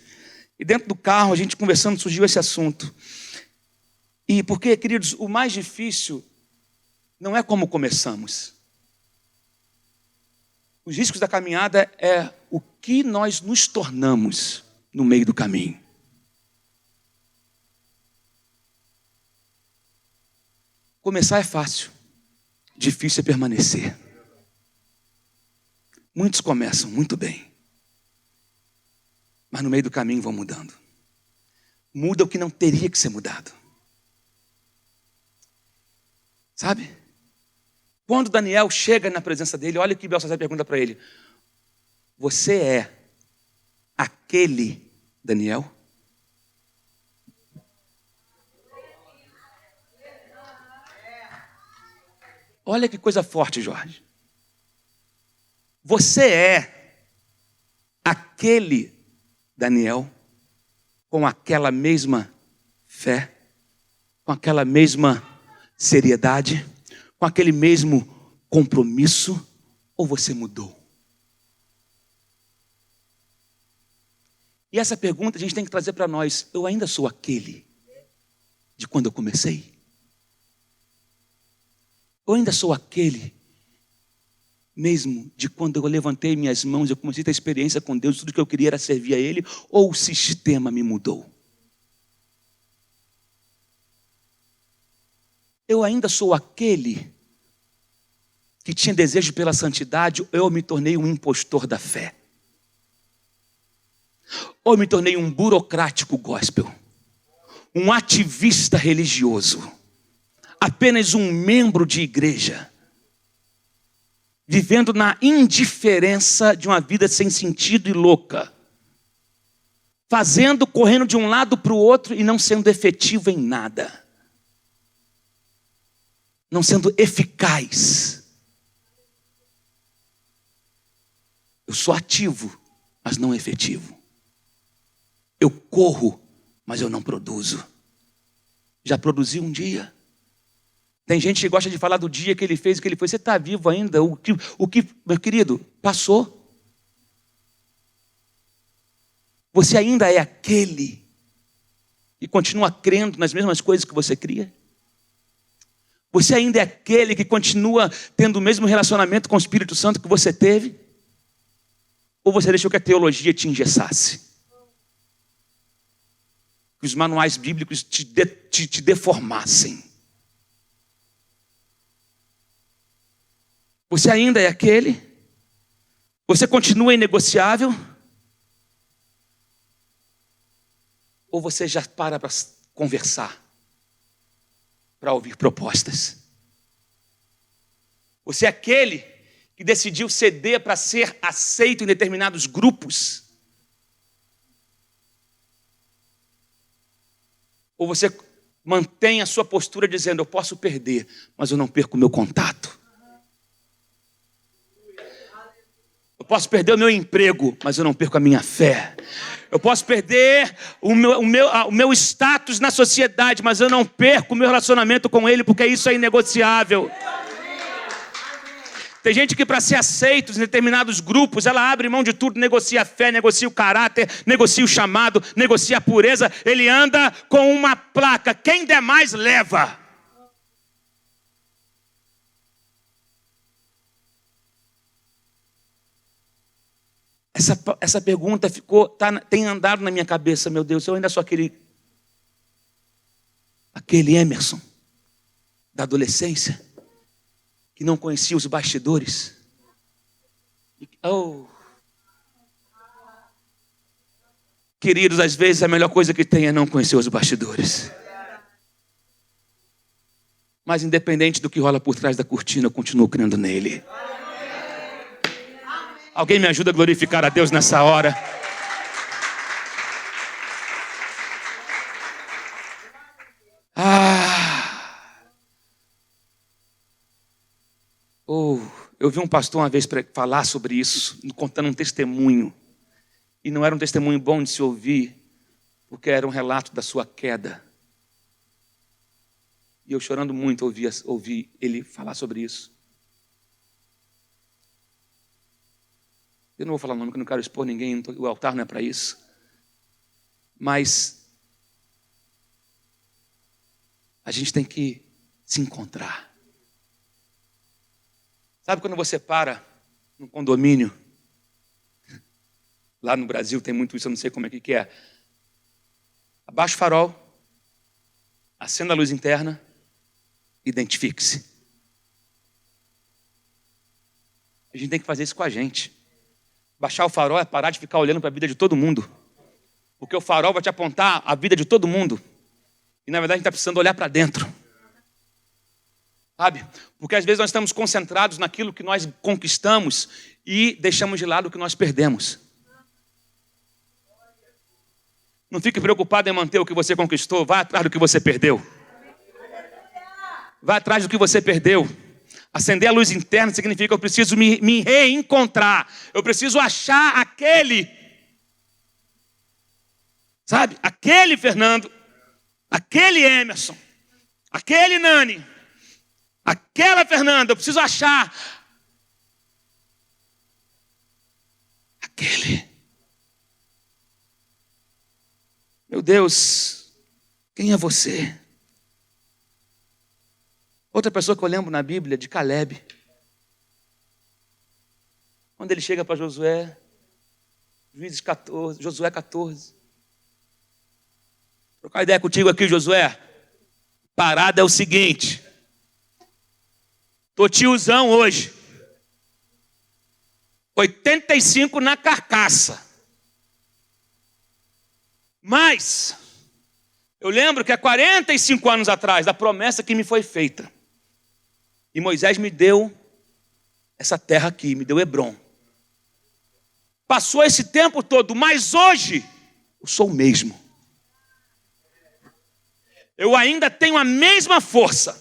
Speaker 2: e dentro do carro, a gente conversando, surgiu esse assunto. E porque, queridos, o mais difícil não é como começamos. Os riscos da caminhada é o que nós nos tornamos no meio do caminho. Começar é fácil, difícil é permanecer. Muitos começam muito bem, mas no meio do caminho vão mudando. Muda o que não teria que ser mudado. Sabe? Quando Daniel chega na presença dele, olha o que Belsazar pergunta para ele. Você é aquele Daniel? Olha que coisa forte, Jorge. Você é aquele Daniel com aquela mesma fé, com aquela mesma seriedade, com aquele mesmo compromisso, ou você mudou? E essa pergunta a gente tem que trazer para nós. Eu ainda sou aquele de quando eu comecei? Eu ainda sou aquele mesmo de quando eu levantei minhas mãos, eu comecei a ter experiência com Deus, tudo que eu queria era servir a Ele, ou o sistema me mudou? Eu ainda sou aquele que tinha desejo pela santidade, eu me tornei um impostor da fé? Ou me tornei um burocrático gospel? Um ativista religioso? Apenas um membro de igreja? Vivendo na indiferença de uma vida sem sentido e louca? Correndo de um lado para o outro e não sendo efetivo em nada? Não sendo eficaz? Eu sou ativo, mas não efetivo. Eu corro, mas eu não produzo. Já produzi um dia? Tem gente que gosta de falar do dia que ele fez, o que ele foi. Você está vivo ainda? O que, meu querido, passou. Você ainda é aquele que continua crendo nas mesmas coisas que você cria? Você ainda é aquele que continua tendo o mesmo relacionamento com o Espírito Santo que você teve? Ou você deixou que a teologia te engessasse? Que os manuais bíblicos te deformassem? Você ainda é aquele? Você continua inegociável? Ou você já para conversar, para ouvir propostas? Você é aquele que decidiu ceder para ser aceito em determinados grupos? Ou você mantém a sua postura dizendo, eu posso perder, mas eu não perco o meu contato? Eu posso perder o meu emprego, mas eu não perco a minha fé. Eu posso perder o meu status na sociedade, mas eu não perco o meu relacionamento com Ele, porque isso é inegociável. Tem gente que para ser aceito em determinados grupos, ela abre mão de tudo, negocia a fé, negocia o caráter, negocia o chamado, negocia a pureza. Ele anda com uma placa, quem der mais leva. Essa pergunta tem andado na minha cabeça, meu Deus, eu ainda sou aquele Emerson da adolescência que não conhecia os bastidores. Queridos, às vezes a melhor coisa que tem é não conhecer os bastidores. Mas independente do que rola por trás da cortina, eu continuo crendo nele. Alguém me ajuda a glorificar a Deus nessa hora? Eu vi um pastor uma vez falar sobre isso, contando um testemunho. E não era um testemunho bom de se ouvir, porque era um relato da sua queda. E eu chorando muito ouvi ele falar sobre isso. Eu não vou falar o nome, porque eu não quero expor ninguém, o altar não é para isso. Mas a gente tem que se encontrar. Sabe quando você para no condomínio? Lá no Brasil tem muito isso, eu não sei como é que é. Abaixa o farol, acenda a luz interna, identifique-se. A gente tem que fazer isso com a gente. Baixar o farol é parar de ficar olhando para a vida de todo mundo. Porque o farol vai te apontar a vida de todo mundo. E na verdade a gente está precisando olhar para dentro. Sabe? Porque às vezes nós estamos concentrados naquilo que nós conquistamos e deixamos de lado o que nós perdemos. Não fique preocupado em manter o que você conquistou, vá atrás do que você perdeu. Vá atrás do que você perdeu. Acender a luz interna significa que eu preciso me reencontrar. Eu preciso achar aquele. Sabe? Aquele Fernando. Aquele Emerson. Aquele Nani. Aquela Fernanda. Eu preciso achar. Aquele. Meu Deus. Quem é você? Outra pessoa que eu lembro na Bíblia, de Caleb. Quando ele chega para Josué, Josué 14. Trocar ideia contigo aqui, Josué. Parada é o seguinte. Tô tiozão hoje. 85 na carcaça. Mas, eu lembro que há 45 anos atrás, da promessa que me foi feita, e Moisés me deu essa terra aqui, me deu Hebrom. Passou esse tempo todo, mas hoje eu sou o mesmo. Eu ainda tenho a mesma força,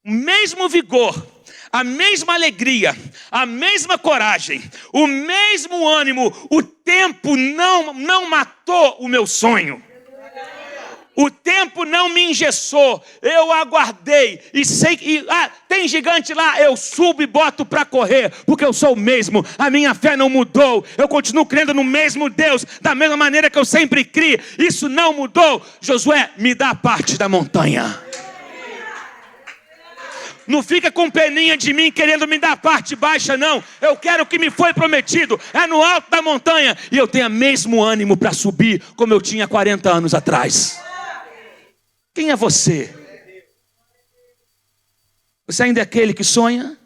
Speaker 2: o mesmo vigor, a mesma alegria, a mesma coragem, o mesmo ânimo. O tempo não matou o meu sonho. O tempo não não me engessou, eu aguardei e sei que tem gigante lá, eu subo e boto para correr, porque eu sou o mesmo, a minha fé não mudou, eu continuo crendo no mesmo Deus, da mesma maneira que eu sempre criei, isso não mudou. Josué, me dá parte da montanha. Não fica com peninha de mim querendo me dar a parte baixa, não. Eu quero o que me foi prometido. É no alto da montanha. E eu tenho o mesmo ânimo para subir como eu tinha 40 anos atrás. Quem é você? Você ainda é aquele que sonha?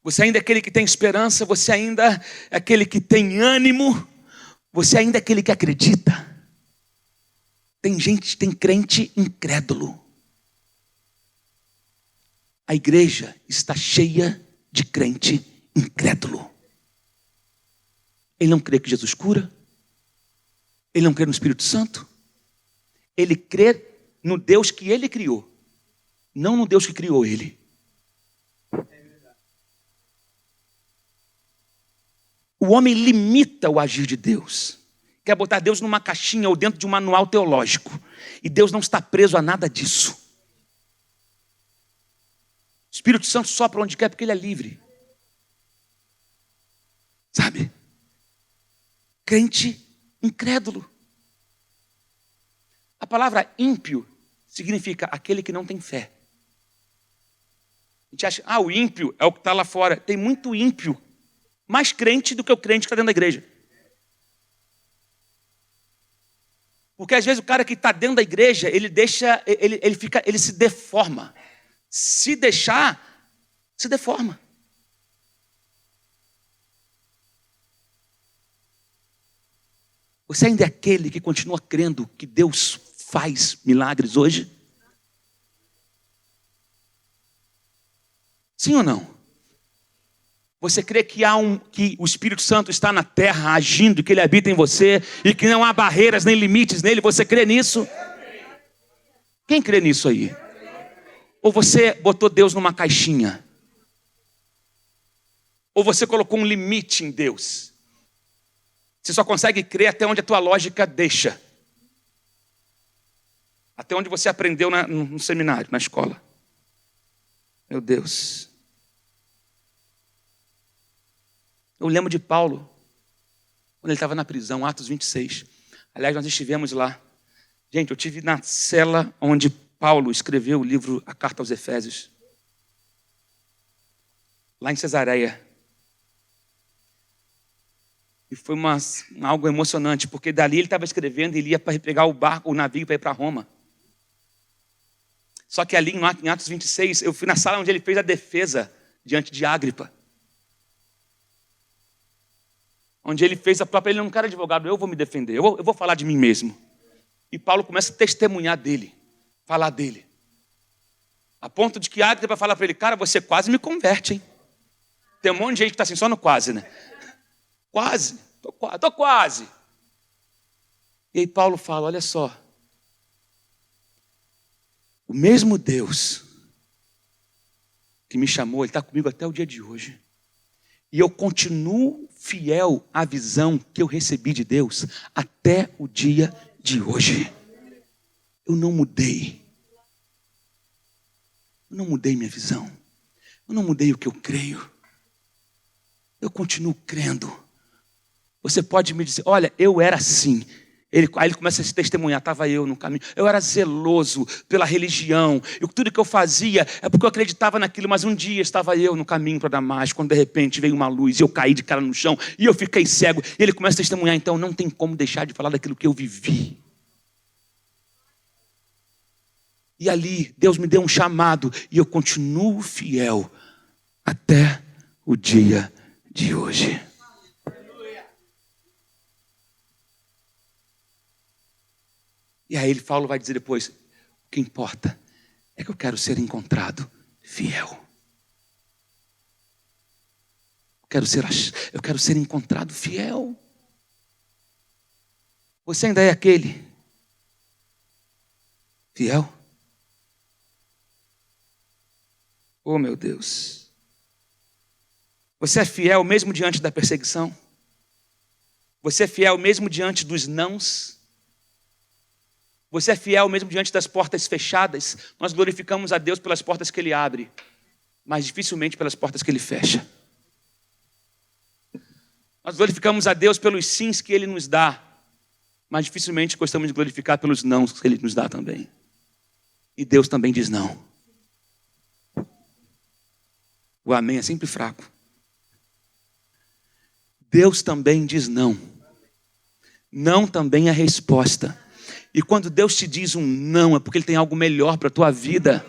Speaker 2: Você ainda é aquele que tem esperança? Você ainda é aquele que tem ânimo? Você ainda é aquele que acredita? Tem crente incrédulo. A igreja está cheia de crente incrédulo. Ele não crê que Jesus cura. Ele não crê no Espírito Santo. Ele crê no Deus que ele criou, não no Deus que criou ele. O homem limita o agir de Deus. Quer botar Deus numa caixinha ou dentro de um manual teológico. E Deus não está preso a nada disso. O Espírito Santo sopra onde quer porque ele é livre. Sabe? Crente incrédulo. A palavra ímpio significa aquele que não tem fé. A gente acha, o ímpio é o que está lá fora. Tem muito ímpio, mais crente do que o crente que está dentro da igreja. Porque às vezes o cara que está dentro da igreja, ele se deforma. Se deixar, se deforma. Você ainda é aquele que continua crendo que Deus faz milagres hoje? Sim ou não? Você crê que que o Espírito Santo está na terra agindo, que ele habita em você e que não há barreiras nem limites nele? Você crê nisso? Quem crê nisso aí? Ou você botou Deus numa caixinha? Ou você colocou um limite em Deus? Você só consegue crer até onde a tua lógica deixa. Até onde você aprendeu no seminário, na escola. Meu Deus. Eu lembro de Paulo, quando ele estava na prisão, Atos 26. Aliás, nós estivemos lá. Gente, eu estive na cela onde Paulo escreveu o livro, a carta aos Efésios. Lá em Cesareia. E foi algo emocionante, porque dali ele estava escrevendo e ele ia para pegar o navio para ir para Roma. Só que ali em Atos 26, eu fui na sala onde ele fez a defesa diante de Agripa. Onde ele fez a própria, ele não quer advogado, eu vou me defender, eu vou falar de mim mesmo. E Paulo começa a testemunhar dele, falar dele. A ponto de que Agripa fala para ele, cara, você quase me converte, hein? Tem um monte de gente que está assim, só no quase, né? Quase, tô quase. E aí Paulo fala, olha só. O mesmo Deus que me chamou, ele está comigo até o dia de hoje. E eu continuo fiel à visão que eu recebi de Deus até o dia de hoje. Eu não mudei. Eu não mudei minha visão. Eu não mudei o que eu creio. Eu continuo crendo. Você pode me dizer, olha, eu era assim. Aí ele começa a se testemunhar, estava eu no caminho. Eu era zeloso pela religião. E tudo que eu fazia é porque eu acreditava naquilo. Mas um dia estava eu no caminho para Damasco, quando de repente veio uma luz e eu caí de cara no chão e eu fiquei cego. E ele começa a testemunhar, então não tem como deixar de falar daquilo que eu vivi. E ali Deus me deu um chamado e eu continuo fiel até o dia de hoje. E aí Paulo vai dizer depois, o que importa é que eu quero ser encontrado fiel. Eu quero ser encontrado fiel. Você ainda é aquele fiel? Oh, meu Deus. Você é fiel mesmo diante da perseguição? Você é fiel mesmo diante dos nãos? Você é fiel mesmo diante das portas fechadas. Nós glorificamos a Deus pelas portas que Ele abre, mas dificilmente pelas portas que Ele fecha. Nós glorificamos a Deus pelos sims que Ele nos dá, mas dificilmente gostamos de glorificar pelos nãos que Ele nos dá também. E Deus também diz não. O amém é sempre fraco. Deus também diz não. Não também é resposta. E quando Deus te diz um não, é porque Ele tem algo melhor para a tua vida.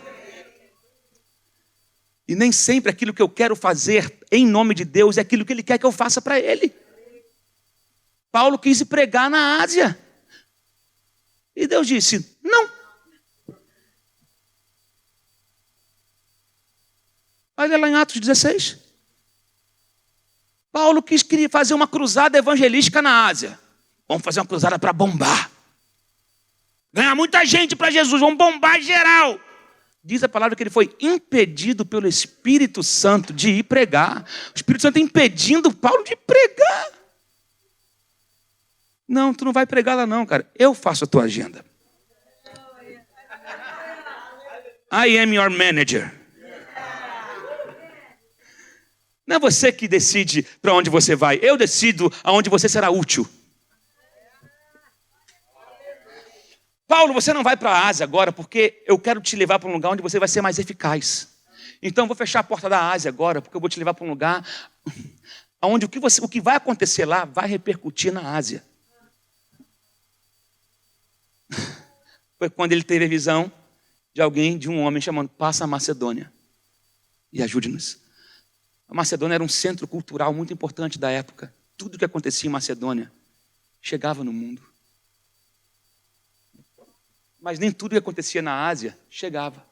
Speaker 2: E nem sempre aquilo que eu quero fazer em nome de Deus é aquilo que Ele quer que eu faça para Ele. Paulo quis ir pregar na Ásia. E Deus disse, não. Olha lá em Atos 16. Paulo queria fazer uma cruzada evangelística na Ásia. Vamos fazer uma cruzada para bombar. Ganhar muita gente para Jesus, vamos bombar geral. Diz a palavra que ele foi impedido pelo Espírito Santo de ir pregar. O Espírito Santo impedindo Paulo de pregar. Não, tu não vai pregar lá não, cara. Eu faço a tua agenda. I am your manager. Não é você que decide para onde você vai. Eu decido aonde você será útil. Paulo, você não vai para a Ásia agora porque eu quero te levar para um lugar onde você vai ser mais eficaz. Então eu vou fechar a porta da Ásia agora porque eu vou te levar para um lugar onde o que vai acontecer lá vai repercutir na Ásia. Foi quando ele teve a visão de um homem chamando, passa a Macedônia e ajude-nos. A Macedônia era um centro cultural muito importante da época. Tudo que acontecia em Macedônia chegava no mundo. Mas nem tudo que acontecia na Ásia chegava.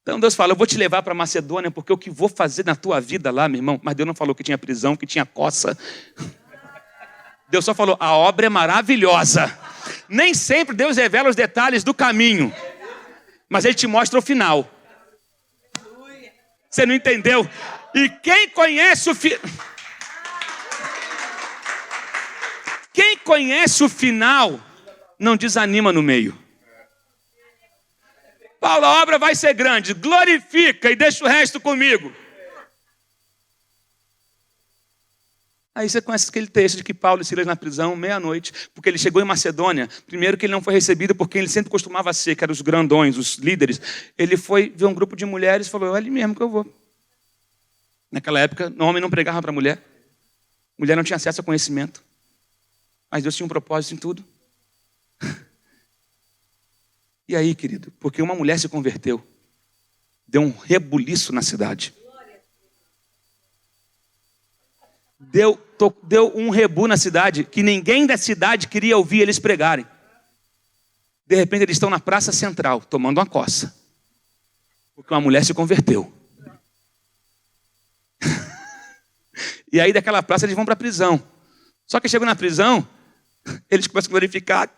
Speaker 2: Então Deus fala, eu vou te levar para Macedônia porque o que vou fazer na tua vida lá, meu irmão, mas Deus não falou que tinha prisão, que tinha coça. Deus só falou, a obra é maravilhosa. Nem sempre Deus revela os detalhes do caminho, mas Ele te mostra o final. Você não entendeu? E quem conhece quem conhece o final não desanima no meio. Paulo, a obra vai ser grande, glorifica e deixa o resto comigo. Aí você conhece aquele texto de que Paulo e Silas na prisão, meia-noite, porque ele chegou em Macedônia. Primeiro que ele não foi recebido por quem ele sempre costumava ser, que eram os grandões, os líderes. Ele foi ver um grupo de mulheres e falou, é ali mesmo que eu vou. Naquela época, o homem não pregava para a mulher. Mulher não tinha acesso a conhecimento. Mas Deus tinha um propósito em tudo. E aí, querido, porque uma mulher se converteu, deu um rebuliço na cidade. Deu um rebu na cidade, que ninguém da cidade queria ouvir eles pregarem. De repente eles estão na praça central, tomando uma coça. Porque uma mulher se converteu. E aí daquela praça eles vão para a prisão. Só que chegam na prisão, eles começam a glorificar.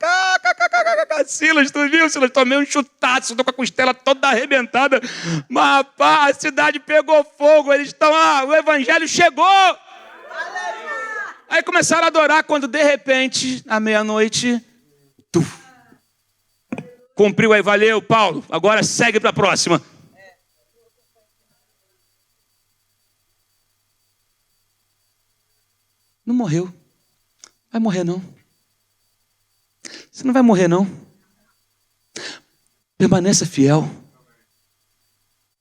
Speaker 2: Silas, tu viu? Silas, tomei um chutaço, estou com a costela toda arrebentada. Mas rapaz, a cidade pegou fogo, eles estão lá, o evangelho chegou. Aí começaram a adorar quando de repente, à meia-noite, cumpriu aí, valeu Paulo, agora segue para a próxima. Não morreu. Vai morrer não. Você não vai morrer não. Permaneça fiel.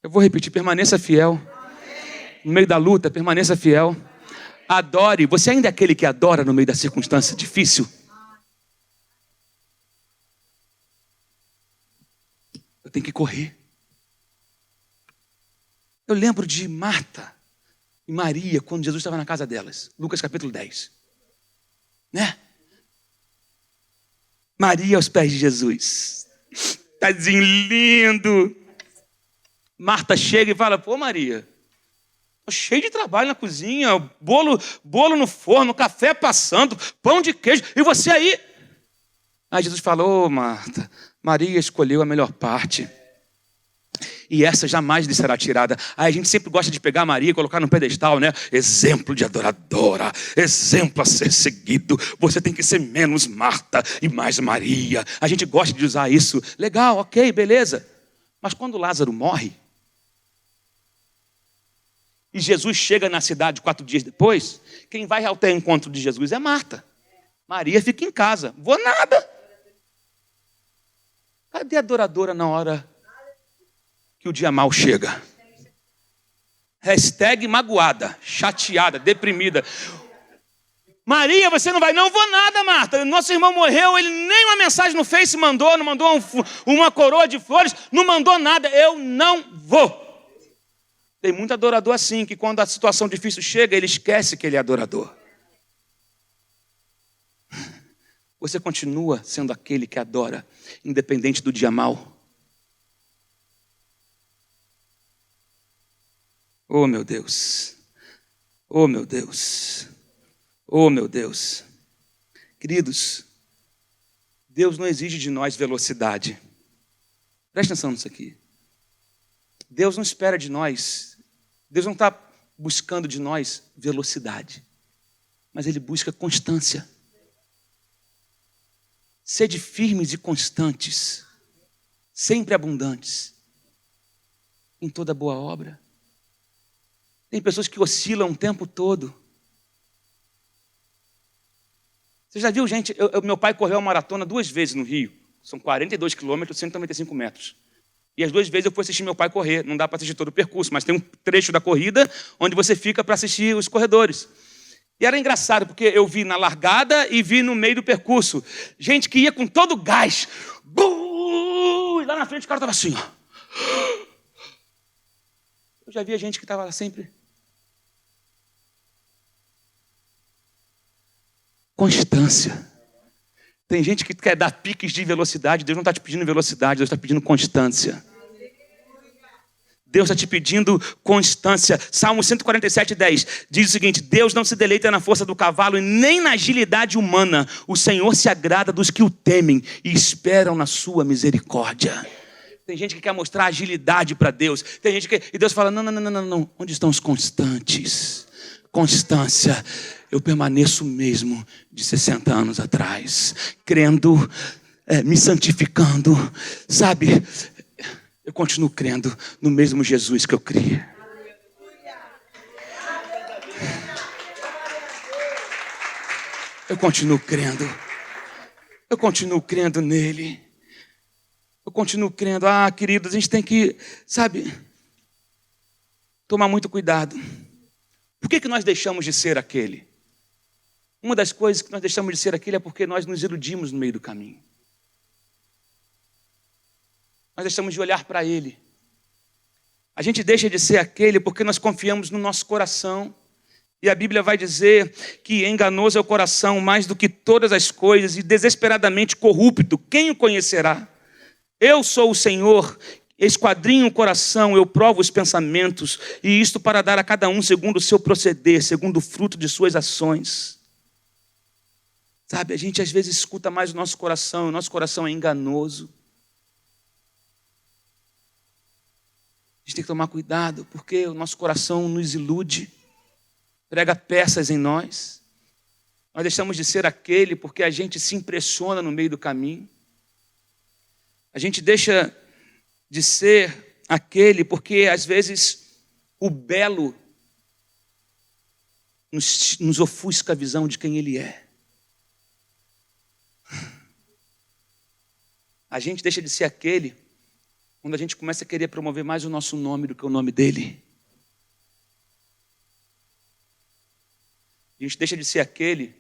Speaker 2: Eu vou repetir, permaneça fiel. No meio da luta, permaneça fiel. Adore. Você ainda é aquele que adora no meio da circunstância difícil? Eu tenho que correr. Eu lembro de Marta e Maria quando Jesus estava na casa delas. Lucas capítulo 10. Né? Maria aos pés de Jesus. Tadinho lindo. Marta chega e fala, pô Maria, tô cheio de trabalho na cozinha, bolo no forno, café passando, pão de queijo, e você aí? Aí Jesus falou, Marta, Maria escolheu a melhor parte. e essa jamais lhe será tirada. Aí a gente sempre gosta de pegar Maria e colocar no pedestal, né? Exemplo de adoradora, exemplo a ser seguido. Você tem que ser menos Marta e mais Maria. A gente gosta de usar isso. Legal, ok, beleza. Mas quando Lázaro morre, e Jesus chega na cidade 4 dias depois, quem vai ao encontro de Jesus é Marta. Maria fica em casa. Vou nada. Cadê a adoradora na hora que o dia mal chega? Hashtag magoada, chateada, deprimida. Maria, você não vai? Não vou nada, Marta. Nosso irmão morreu, ele nem uma mensagem no Face mandou, não mandou uma coroa de flores, não mandou nada. Eu não vou. Tem muito adorador assim, que quando a situação difícil chega, ele esquece que ele é adorador. Você continua sendo aquele que adora, independente do dia mal. Oh, meu Deus. Oh, meu Deus. Oh, meu Deus. Queridos, Deus não exige de nós velocidade. Presta atenção nisso aqui. Deus não espera de nós, Deus não está buscando de nós velocidade, mas Ele busca constância. Sede firmes e constantes, sempre abundantes, em toda boa obra. Tem pessoas que oscilam o tempo todo. Você já viu, gente? Meu pai correu a maratona 2 vezes no Rio. São 42 quilômetros, 195 metros. E as 2 vezes eu fui assistir meu pai correr. Não dá para assistir todo o percurso, mas tem um trecho da corrida onde você fica para assistir os corredores. E era engraçado, porque eu vi na largada e vi no meio do percurso. Gente que ia com todo o gás. E lá na frente o cara estava assim, ó. Eu já via gente que estava lá sempre. Constância. Tem gente que quer dar piques de velocidade. Deus não está te pedindo velocidade, Deus está pedindo constância. Deus está te pedindo constância. Salmo 147, 10 diz o seguinte: Deus não se deleita na força do cavalo e nem na agilidade humana. O Senhor se agrada dos que o temem e esperam na sua misericórdia. Tem gente que quer mostrar agilidade para Deus. Tem gente que... E Deus fala, não. Onde estão os constantes? Constância. Eu permaneço mesmo de 60 anos atrás, crendo, me santificando, sabe? Eu continuo crendo no mesmo Jesus que eu cria. Eu continuo crendo. Eu continuo crendo nele. Eu continuo crendo. Queridos, a gente tem que, sabe, tomar muito cuidado. Por que nós deixamos de ser aquele? Uma das coisas que nós deixamos de ser aquele é porque nós nos iludimos no meio do caminho. Nós deixamos de olhar para Ele. A gente deixa de ser aquele porque nós confiamos no nosso coração. E a Bíblia vai dizer que enganoso é o coração mais do que todas as coisas e desesperadamente corrupto. Quem o conhecerá? Eu sou o Senhor, esquadrinho o coração, eu provo os pensamentos, e isto para dar a cada um segundo o seu proceder, segundo o fruto de suas ações. Sabe, a gente às vezes escuta mais o nosso coração é enganoso. A gente tem que tomar cuidado, porque o nosso coração nos ilude, prega peças em nós. Nós deixamos de ser aquele porque a gente se impressiona no meio do caminho. A gente deixa de ser aquele porque, às vezes, o belo nos ofusca a visão de quem Ele é. A gente deixa de ser aquele quando a gente começa a querer promover mais o nosso nome do que o nome dEle. A gente deixa de ser aquele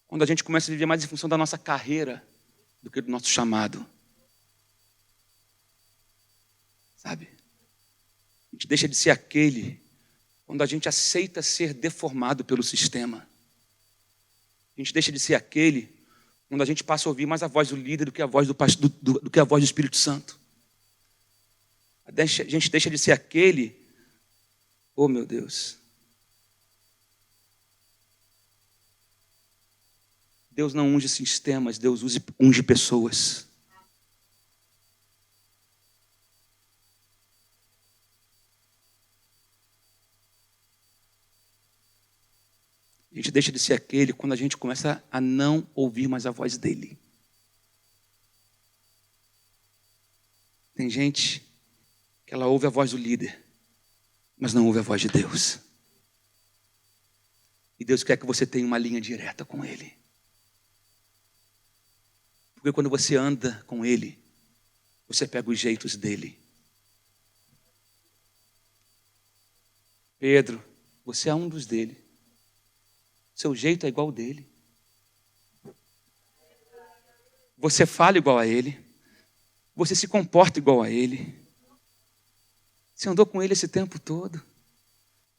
Speaker 2: quando a gente começa a viver mais em função da nossa carreira do que do nosso chamado. Sabe? A gente deixa de ser aquele quando a gente aceita ser deformado pelo sistema. A gente deixa de ser aquele quando a gente passa a ouvir mais a voz do líder do que a voz do que a voz do Espírito Santo. A gente deixa de ser aquele, oh meu Deus. Deus não unge sistemas, Deus unge pessoas. gente deixa de ser aquele quando a gente começa a não ouvir mais a voz dele. Tem gente que ela ouve a voz do líder, mas não ouve a voz de Deus. E Deus quer que você tenha uma linha direta com Ele. Porque quando você anda com Ele, você pega os jeitos dele. Pedro, você é um dos dele. Seu jeito é igual ao dele. Você fala igual a ele. Você se comporta igual a ele. Você andou com ele esse tempo todo.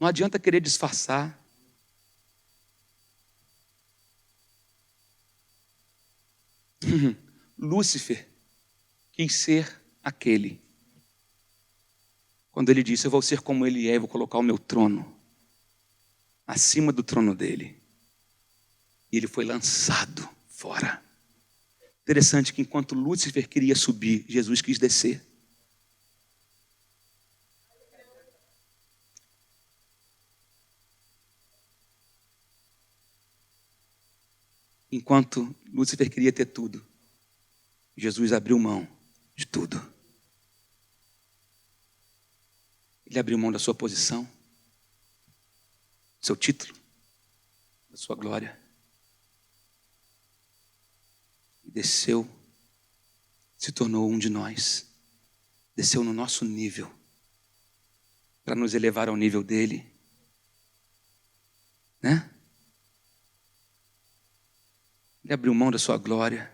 Speaker 2: Não adianta querer disfarçar. Lúcifer quis ser aquele. Quando ele disse, eu vou ser como ele é, eu vou colocar o meu trono acima do trono dele. E ele foi lançado fora. Interessante que enquanto Lúcifer queria subir, Jesus quis descer. Enquanto Lúcifer queria ter tudo, Jesus abriu mão de tudo. Ele abriu mão da sua posição, do seu título, da sua glória. E desceu, se tornou um de nós. Desceu no nosso nível, para nos elevar ao nível dele. Né? Ele abriu mão da sua glória.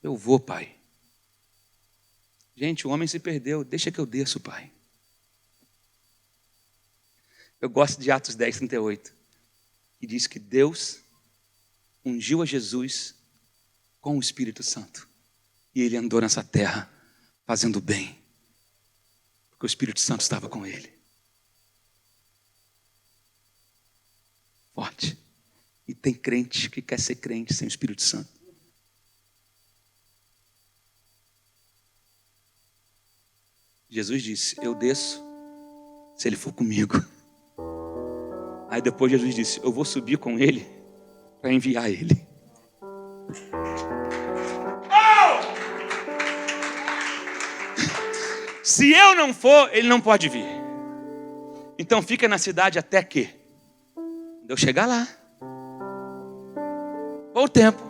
Speaker 2: Eu vou, Pai. Gente, o homem se perdeu. Deixa que eu desço, Pai. Eu gosto de Atos 10, 38. Que diz que Deus ungiu a Jesus com o Espírito Santo. E ele andou nessa terra fazendo bem. Porque o Espírito Santo estava com ele. Forte. E tem crente que quer ser crente sem o Espírito Santo. Jesus disse, eu desço se ele for comigo. Aí depois Jesus disse, eu vou subir com ele para enviar ele. Se eu não for, ele não pode vir. Então fica na cidade até que eu chegar lá. Ou o tempo.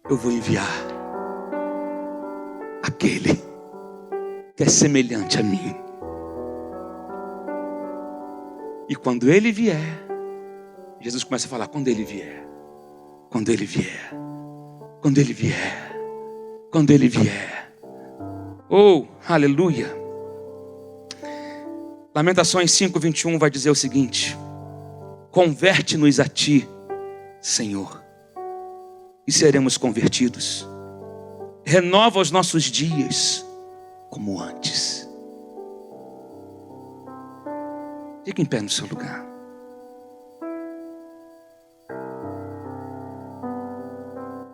Speaker 2: Eu vou enviar aquele que é semelhante a mim. E quando ele vier, Jesus começa a falar, quando ele vier, quando ele vier, quando ele vier, quando ele vier. Oh, aleluia. Lamentações 5:21 vai dizer o seguinte: converte-nos a ti, Senhor, e seremos convertidos. Renova os nossos dias como antes. Fique em pé no seu lugar.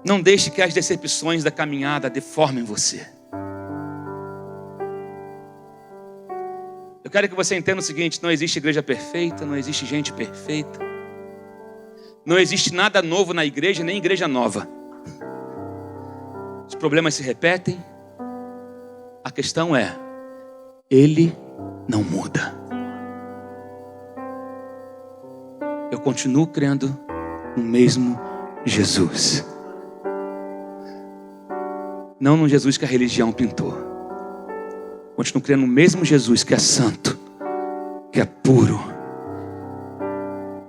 Speaker 2: Não deixe que as decepções da caminhada deformem você. Eu quero que você entenda o seguinte: não existe igreja perfeita, não existe gente perfeita. Não existe nada novo na igreja, nem igreja nova. Os problemas se repetem. A questão é, ele não muda. Eu continuo crendo no mesmo Jesus. Não no Jesus que a religião pintou. Continuo crendo no mesmo Jesus que é santo, que é puro,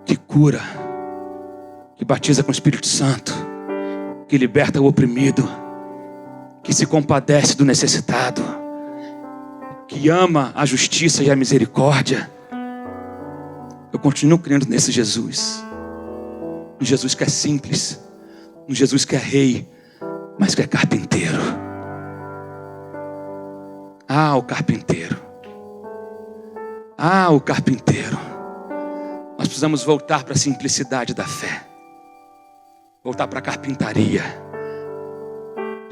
Speaker 2: que cura, que batiza com o Espírito Santo, que liberta o oprimido, que se compadece do necessitado, que ama a justiça e a misericórdia. Eu continuo crendo nesse Jesus. No Jesus que é simples, no Jesus que é rei, mas que é carpinteiro. Ah, o carpinteiro. Ah, o carpinteiro. Nós precisamos voltar para a simplicidade da fé. Voltar para a carpintaria.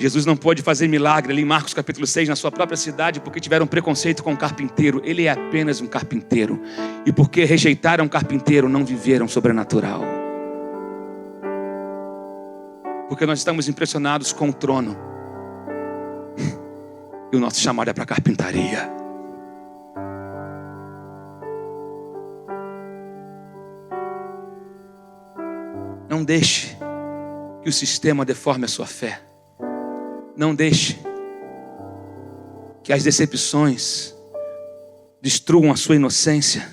Speaker 2: Jesus não pôde fazer milagre ali em Marcos capítulo 6 na sua própria cidade porque tiveram preconceito com o carpinteiro. Ele é apenas um carpinteiro. E porque rejeitaram o carpinteiro, não viveram sobrenatural. Porque nós estamos impressionados com o trono. E o nosso chamado é para a carpintaria. Não deixe que o sistema deforme a sua fé. Não deixe que as decepções destruam a sua inocência.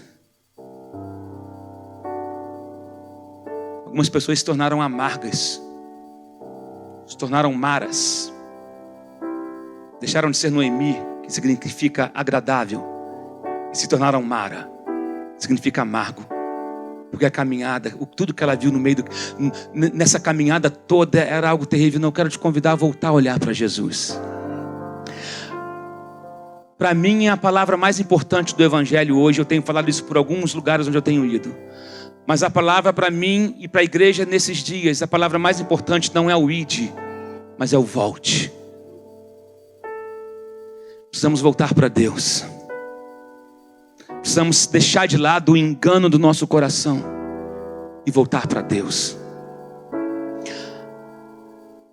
Speaker 2: Algumas pessoas se tornaram amargas, se tornaram maras, deixaram de ser Noemi, que significa agradável, e se tornaram Mara, que significa amargo. Porque a caminhada, tudo que ela viu no meio nessa caminhada toda era algo terrível. Não, quero te convidar a voltar a olhar para Jesus. Para mim é a palavra mais importante do Evangelho hoje. Eu tenho falado isso por alguns lugares onde eu tenho ido. Mas a palavra para mim e para a igreja nesses dias, a palavra mais importante não é o ide, mas é o volte. Precisamos voltar para Deus. Precisamos deixar de lado o engano do nosso coração e voltar para Deus.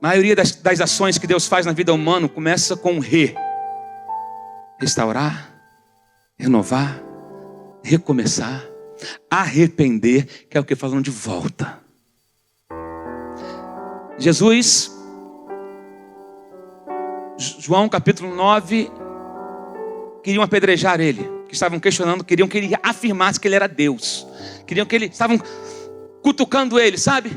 Speaker 2: A maioria das ações que Deus faz na vida humana começa com restaurar, renovar, recomeçar, arrepender, que é o que falam de volta. Jesus, João capítulo 9, queriam apedrejar ele. Que estavam questionando, queriam que ele afirmasse que ele era Deus. Estavam cutucando ele, sabe?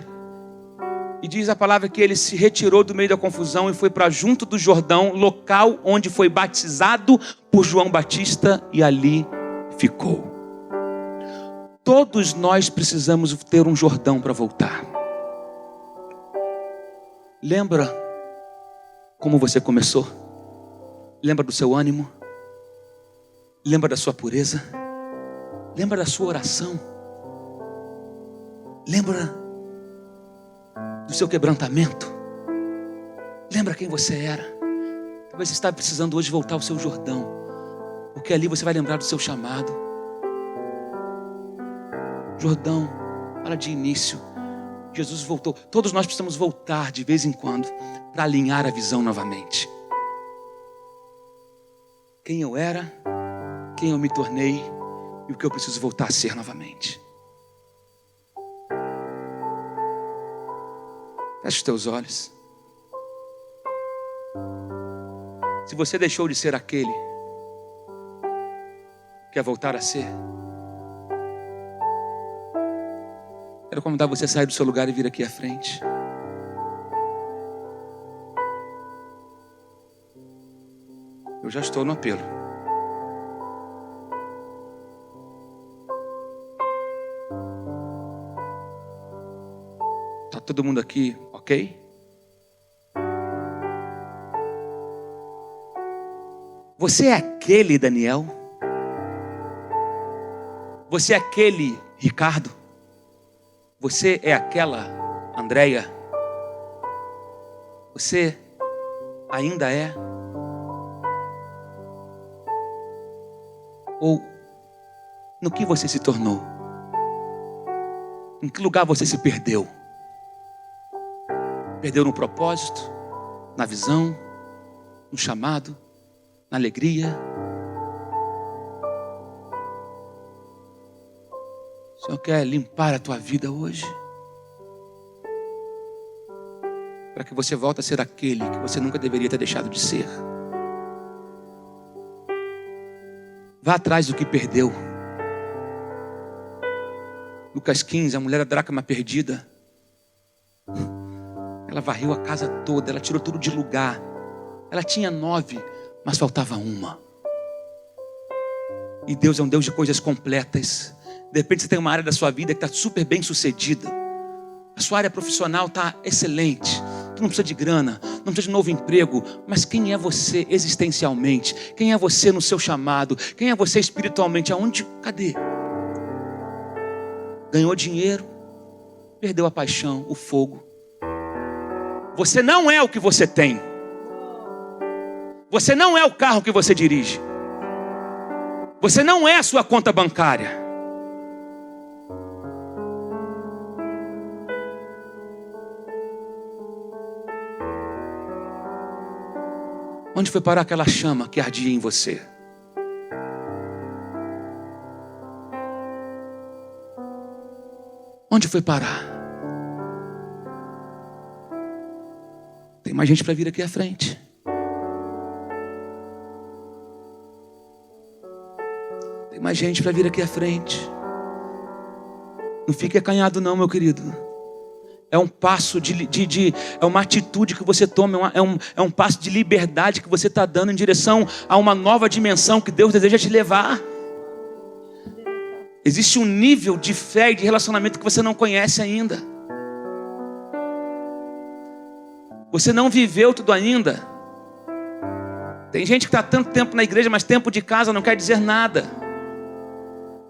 Speaker 2: E diz a palavra que ele se retirou do meio da confusão e foi para junto do Jordão, local onde foi batizado por João Batista, e ali ficou. Todos nós precisamos ter um Jordão para voltar. Lembra como você começou? Lembra do seu ânimo? Lembra da sua pureza? Lembra da sua oração? Lembra do seu quebrantamento? Lembra quem você era? Talvez você está precisando hoje voltar ao seu Jordão, porque ali você vai lembrar do seu chamado. Jordão, fala de início. Jesus voltou. Todos nós precisamos voltar de vez em quando para alinhar a visão novamente. Quem eu era, quem eu me tornei e o que eu preciso voltar a ser novamente. Feche os teus olhos. Se você deixou de ser aquele, quer voltar a ser, quero convidar você a sair do seu lugar e vir aqui à frente. Eu já estou no apelo. Tá todo mundo aqui, ok? Você é aquele Daniel? Você é aquele Ricardo? Você é aquela Andréia? Você ainda é? Ou no que você se tornou? Em que lugar você se perdeu? Perdeu no propósito, na visão, no chamado, na alegria. O Senhor quer limpar a tua vida hoje, para que você volte a ser aquele que você nunca deveria ter deixado de ser. Vá atrás do que perdeu. Lucas 15, a mulher da dracma perdida. Ela varreu a casa toda, ela tirou tudo de lugar. Ela tinha 9, mas faltava uma. E Deus é um Deus de coisas completas. De repente você tem uma área da sua vida que está super bem sucedida. A sua área profissional está excelente. Tu não precisa de grana, não precisa de novo emprego. Mas quem é você existencialmente? Quem é você no seu chamado? Quem é você espiritualmente? Aonde? Cadê? Ganhou dinheiro, perdeu a paixão, o fogo. Você não é o que você tem. Você não é o carro que você dirige. Você não é a sua conta bancária. Onde foi parar aquela chama que ardia em você? Onde foi parar? Tem mais gente para vir aqui à frente. Tem mais gente para vir aqui à frente. Não fique acanhado não, meu querido. É um passo é uma atitude que você toma, é um passo de liberdade que você está dando em direção a uma nova dimensão que Deus deseja te levar. Existe um nível de fé e de relacionamento que você não conhece ainda. Você não viveu tudo ainda. Tem gente que está tanto tempo na igreja, mas tempo de casa não quer dizer nada.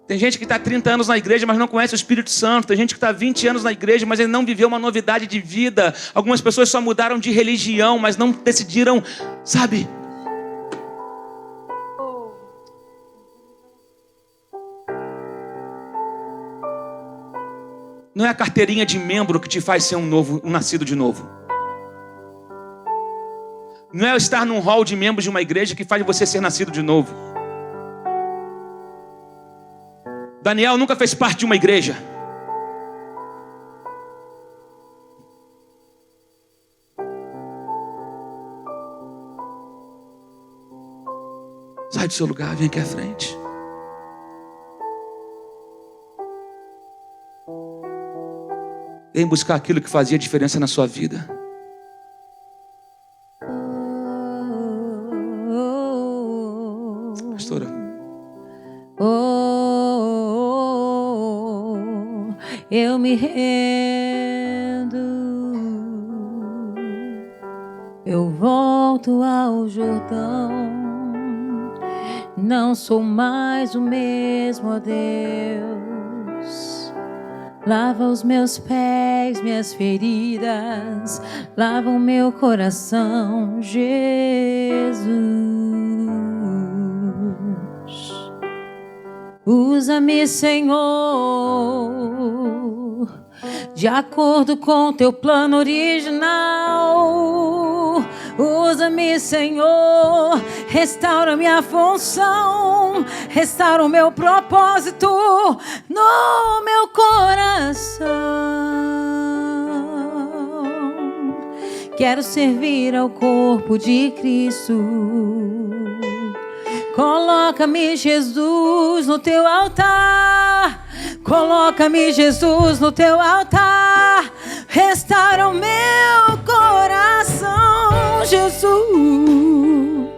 Speaker 2: Tem gente que está 30 anos na igreja, mas não conhece o Espírito Santo. Tem gente que está 20 anos na igreja, mas ele não viveu uma novidade de vida. Algumas pessoas só mudaram de religião, mas não decidiram, sabe? Não é a carteirinha de membro que te faz ser um nascido de novo. Não é estar num hall de membros de uma igreja que faz você ser nascido de novo. Daniel nunca fez parte de uma igreja. Sai do seu lugar, vem aqui à frente. Vem buscar aquilo que fazia diferença na sua vida. Pastora.
Speaker 3: Eu me rendo, eu volto ao Jordão, não sou mais o mesmo, ó Deus. Lava os meus pés, minhas feridas, lava o meu coração, Jesus. Usa-me, Senhor, de acordo com teu plano original. Usa-me, Senhor, restaura minha função, restaura o meu propósito no meu coração. Quero servir ao corpo de Cristo. Coloca-me, Jesus, no teu altar. Coloca-me, Jesus, no teu altar. Restaura o meu coração, Jesus.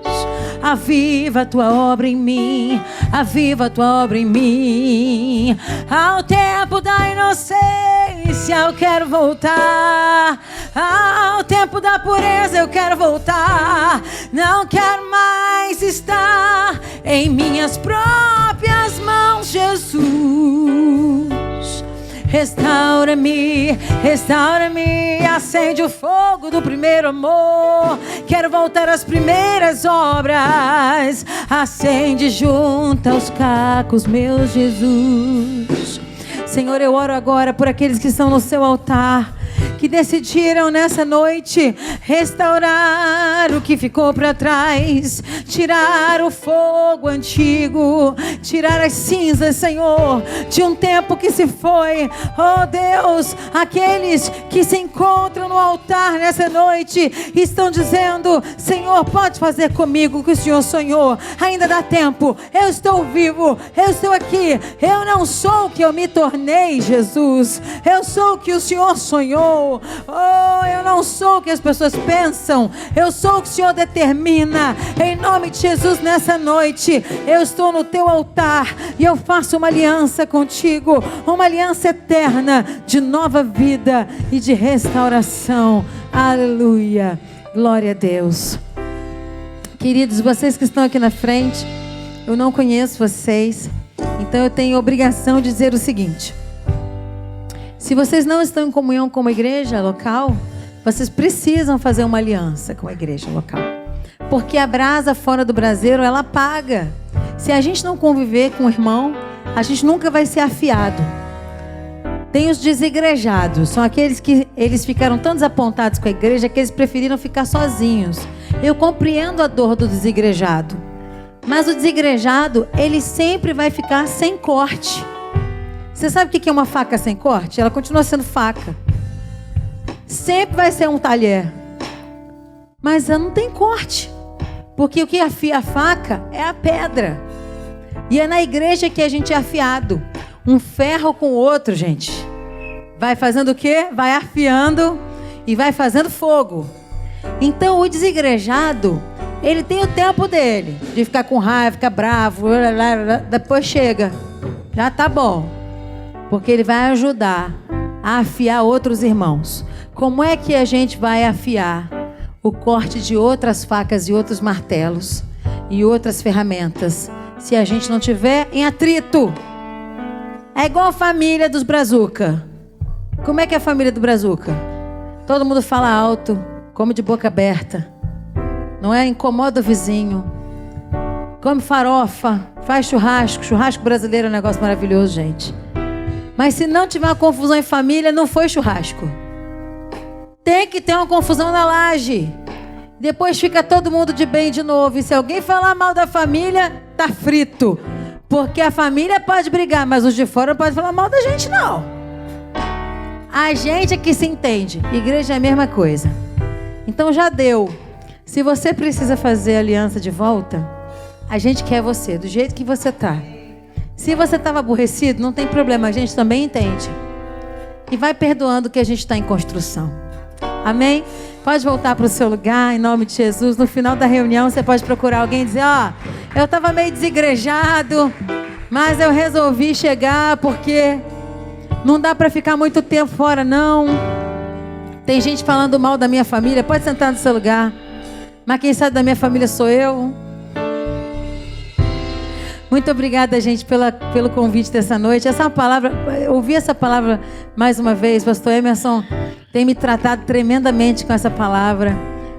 Speaker 3: Aviva a tua obra em mim. Aviva a tua obra em mim. Ao tempo da inocência eu quero voltar. Ao tempo da pureza eu quero voltar. Não quero mais estar em minhas próprias mãos, Jesus. Restaura-me, restaura-me, acende o fogo do primeiro amor. Quero voltar às primeiras obras. Acende junto aos cacos, meu Jesus. Senhor, eu oro agora por aqueles que estão no seu altar, que decidiram nessa noite restaurar o que ficou para trás, tirar o fogo antigo, tirar as cinzas, Senhor, de um tempo que se foi. Oh Deus, aqueles que se encontram no altar nessa noite estão dizendo: Senhor, pode fazer comigo o que o Senhor sonhou, ainda dá tempo, eu estou vivo, eu estou aqui, eu não sou o que eu me tornei, Jesus, eu sou o que o Senhor sonhou. Oh, eu não sou o que as pessoas pensam, eu sou o que o Senhor determina. Em nome de Jesus, nessa noite eu estou no teu altar e eu faço uma aliança contigo, uma aliança eterna de nova vida e de restauração. Aleluia, glória a Deus. Queridos, vocês que estão aqui na frente, eu não conheço vocês, então eu tenho a obrigação de dizer o seguinte: se vocês não estão em comunhão com uma igreja local, vocês precisam fazer uma aliança com a igreja local. Porque a brasa fora do braseiro, ela apaga. Se a gente não conviver com o irmão, a gente nunca vai ser afiado. Tem os desigrejados, são aqueles que eles ficaram tão desapontados com a igreja que eles preferiram ficar sozinhos. Eu compreendo a dor do desigrejado, mas o desigrejado, ele sempre vai ficar sem corte. Você sabe o que é uma faca sem corte? Ela continua sendo faca. Sempre vai ser um talher, mas ela não tem corte, porque o que afia a faca é a pedra. E é na igreja que a gente é afiado. Um ferro com o outro, gente. Vai fazendo o quê? Vai afiando e vai fazendo fogo. Então o desigrejado, ele tem o tempo dele, de ficar com raiva, ficar bravo, depois chega, já tá bom, porque ele vai ajudar a afiar outros irmãos. Como é que a gente vai afiar o corte de outras facas e outros martelos e outras ferramentas se a gente não tiver em atrito? É igual a família dos Brazuca. Como é que é a família do Brazuca? Todo mundo fala alto, come de boca aberta, não é? Incomoda o vizinho, come farofa, faz churrasco. Churrasco brasileiro é um negócio maravilhoso, gente. Mas se não tiver uma confusão em família, não foi churrasco. Tem que ter uma confusão na laje. Depois fica todo mundo de bem de novo. E se alguém falar mal da família, tá frito. Porque a família pode brigar, mas os de fora não podem falar mal da gente, não. A gente é que se entende. Igreja é a mesma coisa. Então já deu. Se você precisa fazer aliança de volta, a gente quer você, do jeito que você tá. Se você estava aborrecido, não tem problema, a gente também entende. E vai perdoando que a gente está em construção. Amém? Pode voltar para o seu lugar, em nome de Jesus. No final da reunião, você pode procurar alguém e dizer: ó, eu estava meio desigrejado, mas eu resolvi chegar porque não dá para ficar muito tempo fora, não. Tem gente falando mal da minha família, pode sentar no seu lugar. Mas quem sabe da minha família sou eu. Muito obrigada, gente, pelo convite dessa noite. Essa palavra, ouvir essa palavra mais uma vez, pastor Emerson tem me tratado tremendamente com essa palavra.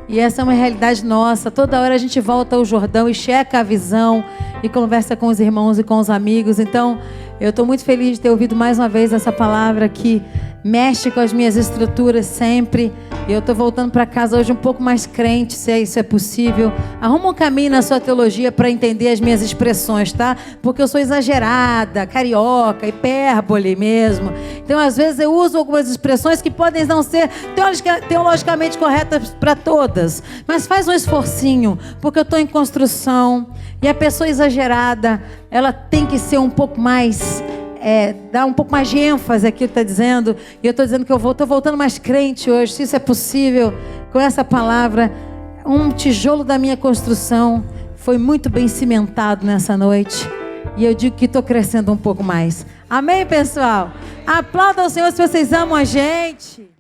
Speaker 3: E essa é uma realidade nossa. Toda hora a gente volta ao Jordão e checa a visão e conversa com os irmãos e com os amigos. Então, eu estou muito feliz de ter ouvido mais uma vez essa palavra que mexe com as minhas estruturas sempre. E eu estou voltando para casa hoje um pouco mais crente, se isso é possível. Arruma um caminho na sua teologia para entender as minhas expressões, tá? Porque eu sou exagerada, carioca, hipérbole mesmo. Então, às vezes, eu uso algumas expressões que podem não ser teologicamente corretas para todas. Mas faz um esforcinho, porque eu estou em construção. E a pessoa exagerada, ela tem que ser um pouco mais... dar um pouco mais de ênfase aqui, está dizendo. E eu estou dizendo que eu estou voltando mais crente hoje, se isso é possível, com essa palavra. Um tijolo da minha construção foi muito bem cimentado nessa noite. E eu digo que estou crescendo um pouco mais. Amém, pessoal? Aplaudam o Senhor se vocês amam a gente.